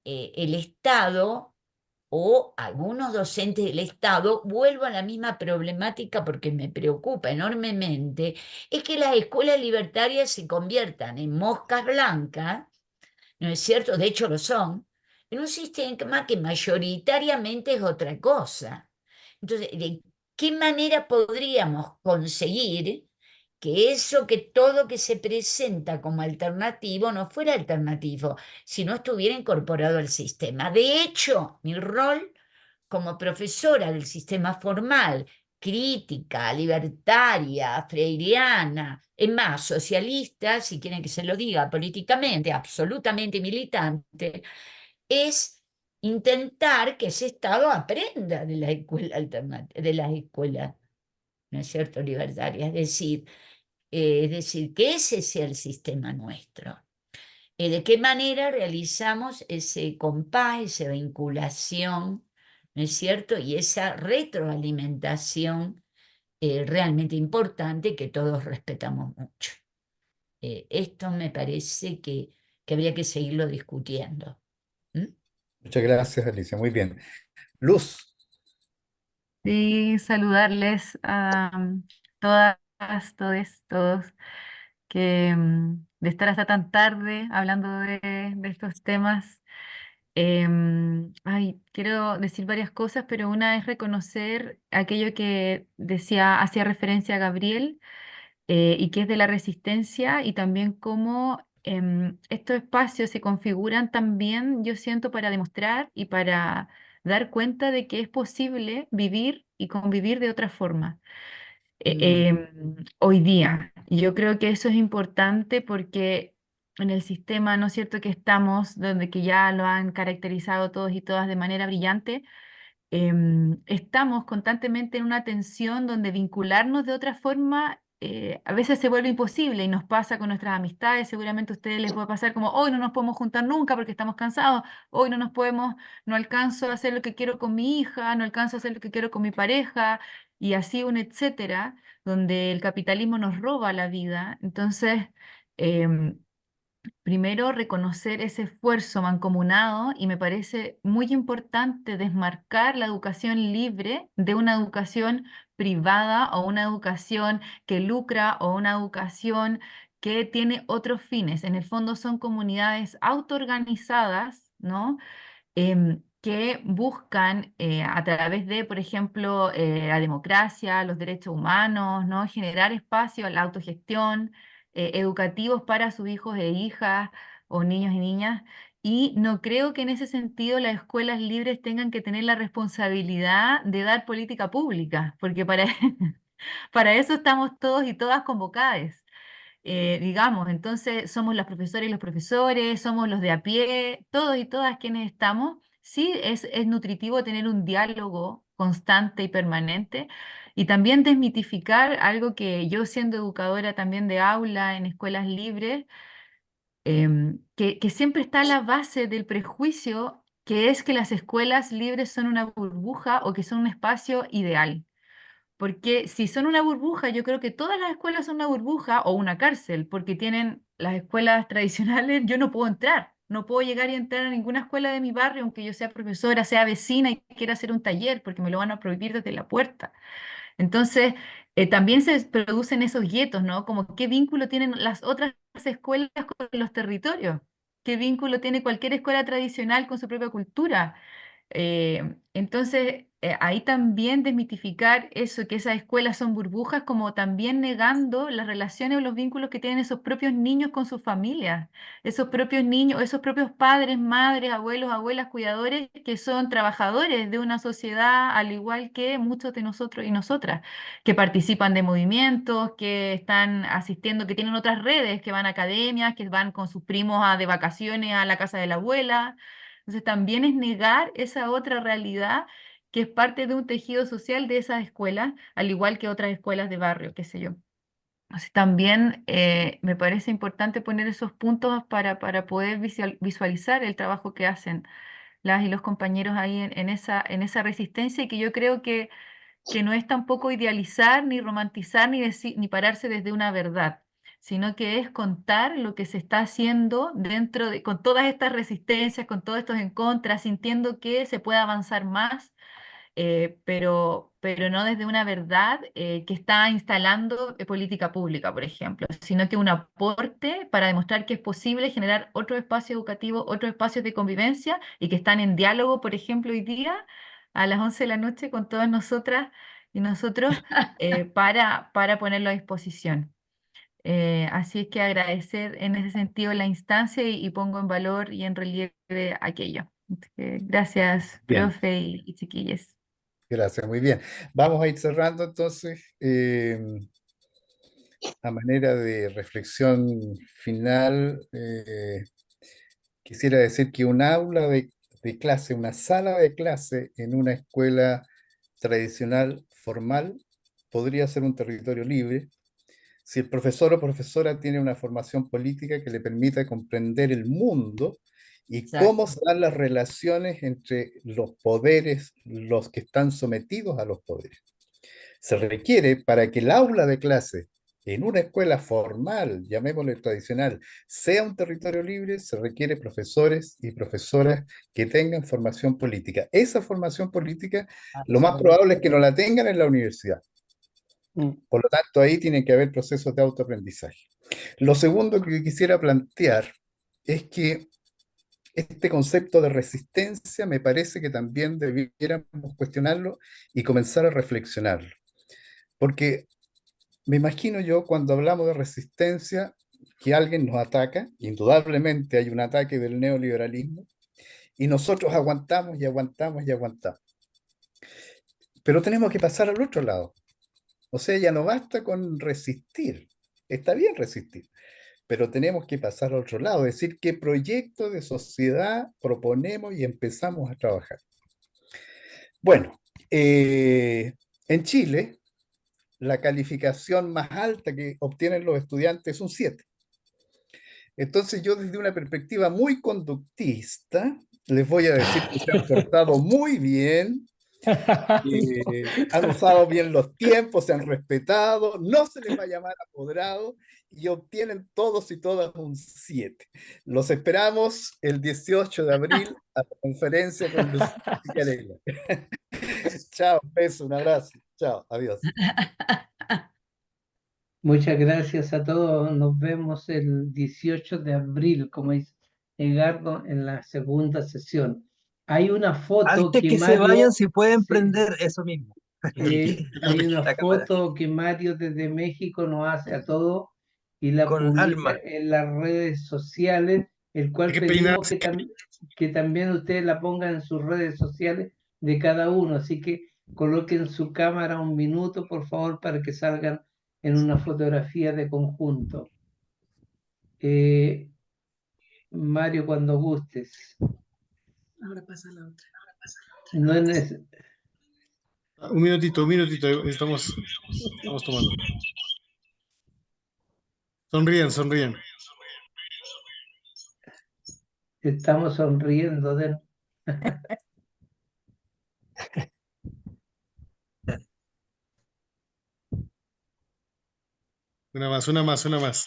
el Estado o algunos docentes del Estado, vuelvo a la misma problemática porque me preocupa enormemente, es que las escuelas libertarias se conviertan en moscas blancas, ¿no es cierto? De hecho lo son, en un sistema que mayoritariamente es otra cosa. Entonces, ¿de qué manera podríamos conseguir que eso que todo que se presenta como alternativo no fuera alternativo, si no estuviera incorporado al sistema? De hecho, mi rol como profesora del sistema formal, crítica, libertaria, freiriana, es más, socialista, si quieren que se lo diga políticamente, absolutamente militante, es intentar que ese Estado aprenda de la escuela de las escuelas, ¿no es cierto?, libertarias, es decir, que ese sea el sistema nuestro. ¿De qué manera realizamos ese compás, esa vinculación, ¿no es cierto? Y esa retroalimentación realmente importante que todos respetamos mucho. Esto me parece que habría que seguirlo discutiendo. ¿Mm? Muchas gracias, Alicia. Muy bien. Luz, Sí, saludarles a todas, todes, todos, que de estar hasta tan tarde hablando de estos temas. Ay, quiero decir varias cosas, pero una es reconocer aquello que decía, hacía referencia a Gabriel, y que es de la resistencia y también cómo estos espacios se configuran también, yo siento, para demostrar y para dar cuenta de que es posible vivir y convivir de otra forma. Hoy día. Y yo creo que eso es importante porque en el sistema, ¿no es cierto?, que estamos, donde que ya lo han caracterizado todos y todas de manera brillante, estamos constantemente en una tensión donde vincularnos de otra forma a veces se vuelve imposible y nos pasa con nuestras amistades. Seguramente a ustedes les puede pasar como hoy no nos podemos juntar nunca porque estamos cansados, hoy no nos podemos, no alcanzo a hacer lo que quiero con mi hija, no alcanzo a hacer lo que quiero con mi pareja y así un etcétera, donde el capitalismo nos roba la vida. Entonces, em, primero, reconocer ese esfuerzo mancomunado y me parece muy importante desmarcar la educación libre de una educación privada o una educación que lucra o una educación que tiene otros fines. En el fondo son comunidades autoorganizadas, ¿no? Que buscan a través de, por ejemplo, la democracia, los derechos humanos, ¿no? Generar espacio a la autogestión, educativos para sus hijos e hijas o niños y niñas. Y no creo que en ese sentido las escuelas libres tengan que tener la responsabilidad de dar política pública, porque para, para eso estamos todos y todas convocados, digamos. Entonces somos las profesoras y los profesores, somos los de a pie, todos y todas quienes estamos. Sí, es nutritivo tener un diálogo constante y permanente y también desmitificar algo que yo, siendo educadora también de aula en escuelas libres, que siempre está a la base del prejuicio, que es que las escuelas libres son una burbuja o que son un espacio ideal. Porque si son una burbuja, yo creo que todas las escuelas son una burbuja o una cárcel, porque tienen las escuelas tradicionales, yo no puedo entrar, no puedo llegar y entrar a ninguna escuela de mi barrio, aunque yo sea profesora, sea vecina y quiera hacer un taller, porque me lo van a prohibir desde la puerta. Entonces, también se producen esos guetos, ¿no? Como qué vínculo tienen las otras escuelas con los territorios, qué vínculo tiene cualquier escuela tradicional con su propia cultura. Entonces, ahí también desmitificar eso, que esas escuelas son burbujas, como también negando las relaciones o los vínculos que tienen esos propios niños con sus familias, esos propios niños, esos propios padres, madres, abuelos, abuelas, cuidadores, que son trabajadores de una sociedad, al igual que muchos de nosotros y nosotras, que participan de movimientos, que están asistiendo, que tienen otras redes, que van a academias, que van con sus primos de vacaciones a la casa de la abuela. Entonces también es negar esa otra realidad que es parte de un tejido social de esas escuelas, al igual que otras escuelas de barrio, qué sé yo. Entonces también me parece importante poner esos puntos para poder visualizar el trabajo que hacen las y los compañeros ahí en esa resistencia y que yo creo que no es tampoco idealizar, ni romantizar, ni pararse desde una verdad, sino que es contar lo que se está haciendo con todas estas resistencias, con todos estos en contra, sintiendo que se puede avanzar más, pero no desde una verdad que está instalando política pública, por ejemplo, sino que un aporte para demostrar que es posible generar otro espacio educativo, otros espacios de convivencia y que están en diálogo, por ejemplo, hoy día a las 11 de la noche con todas nosotras y nosotros para ponerlo a disposición. Así es que agradecer en ese sentido la instancia y pongo en valor y en relieve aquello. Así que gracias, bien, profe y chiquillas. gracias, muy bien. Vamos a ir cerrando entonces. A manera de reflexión final, quisiera decir que un aula de clase, una sala de clase en una escuela tradicional formal podría ser un territorio libre si el profesor o profesora tiene una formación política que le permita comprender el mundo y cómo Exacto. se dan las relaciones entre los poderes, los que están sometidos a los poderes. Se requiere para que el aula de clase en una escuela formal, llamémosle tradicional, sea un territorio libre, se requiere profesores y profesoras que tengan formación política. Esa formación política, lo más probable es que no la tengan en la universidad. Por lo tanto, ahí tienen que haber procesos de autoaprendizaje. Lo segundo que quisiera plantear es que este concepto de resistencia me parece que también debiéramos cuestionarlo y comenzar a reflexionarlo. Porque me imagino yo cuando hablamos de resistencia que alguien nos ataca, indudablemente hay un ataque del neoliberalismo, y nosotros aguantamos y aguantamos y aguantamos. Pero tenemos que pasar al otro lado. O sea, ya no basta con resistir. Está bien resistir, pero tenemos que pasar al otro lado, es decir, qué proyecto de sociedad proponemos y empezamos a trabajar. Bueno, en Chile, la calificación más alta que obtienen los estudiantes es un 7. Entonces yo desde una perspectiva muy conductista, les voy a decir que se han portado muy bien, han usado bien los tiempos, se han respetado, no se les va a llamar apoderado y obtienen todos y todas un 7. Los esperamos el 18 de abril a la conferencia con Lucía Carela. Chao, un beso, un abrazo. Chao, adiós. Muchas gracias a todos. Nos vemos el 18 de abril, como dice Edgardo, en la segunda sesión. Hay una foto Antes que se Mario, vayan, si pueden sí, prender eso mismo. hay una La cámara. foto que Mario desde México nos hace a todos y la Con publica alma. en las redes sociales, el cual Hay que pedimos peinarse. que también ustedes la pongan en sus redes sociales de cada uno. Así que coloquen su cámara un minuto, por favor, para que salgan en una fotografía de conjunto. Mario, cuando gustes. Ahora pasa la otra. No es neces- Un minutito, estamos tomando. Sonríen. Estamos sonriendo de... Una más.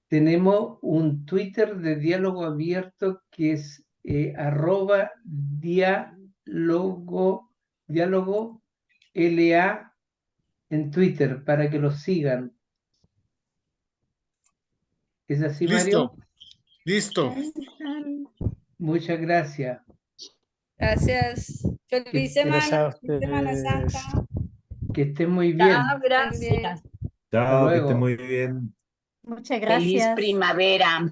Tenemos un Twitter de diálogo abierto que es @diálogo LA en Twitter para que lo sigan. ¿Es así, Mario? Listo. Muchas gracias. Gracias. Feliz semana, feliz Semana Santa. Que estén muy bien. Chao, gracias. Chao, que luego. estén muy bien. Muchas Feliz gracias. primavera.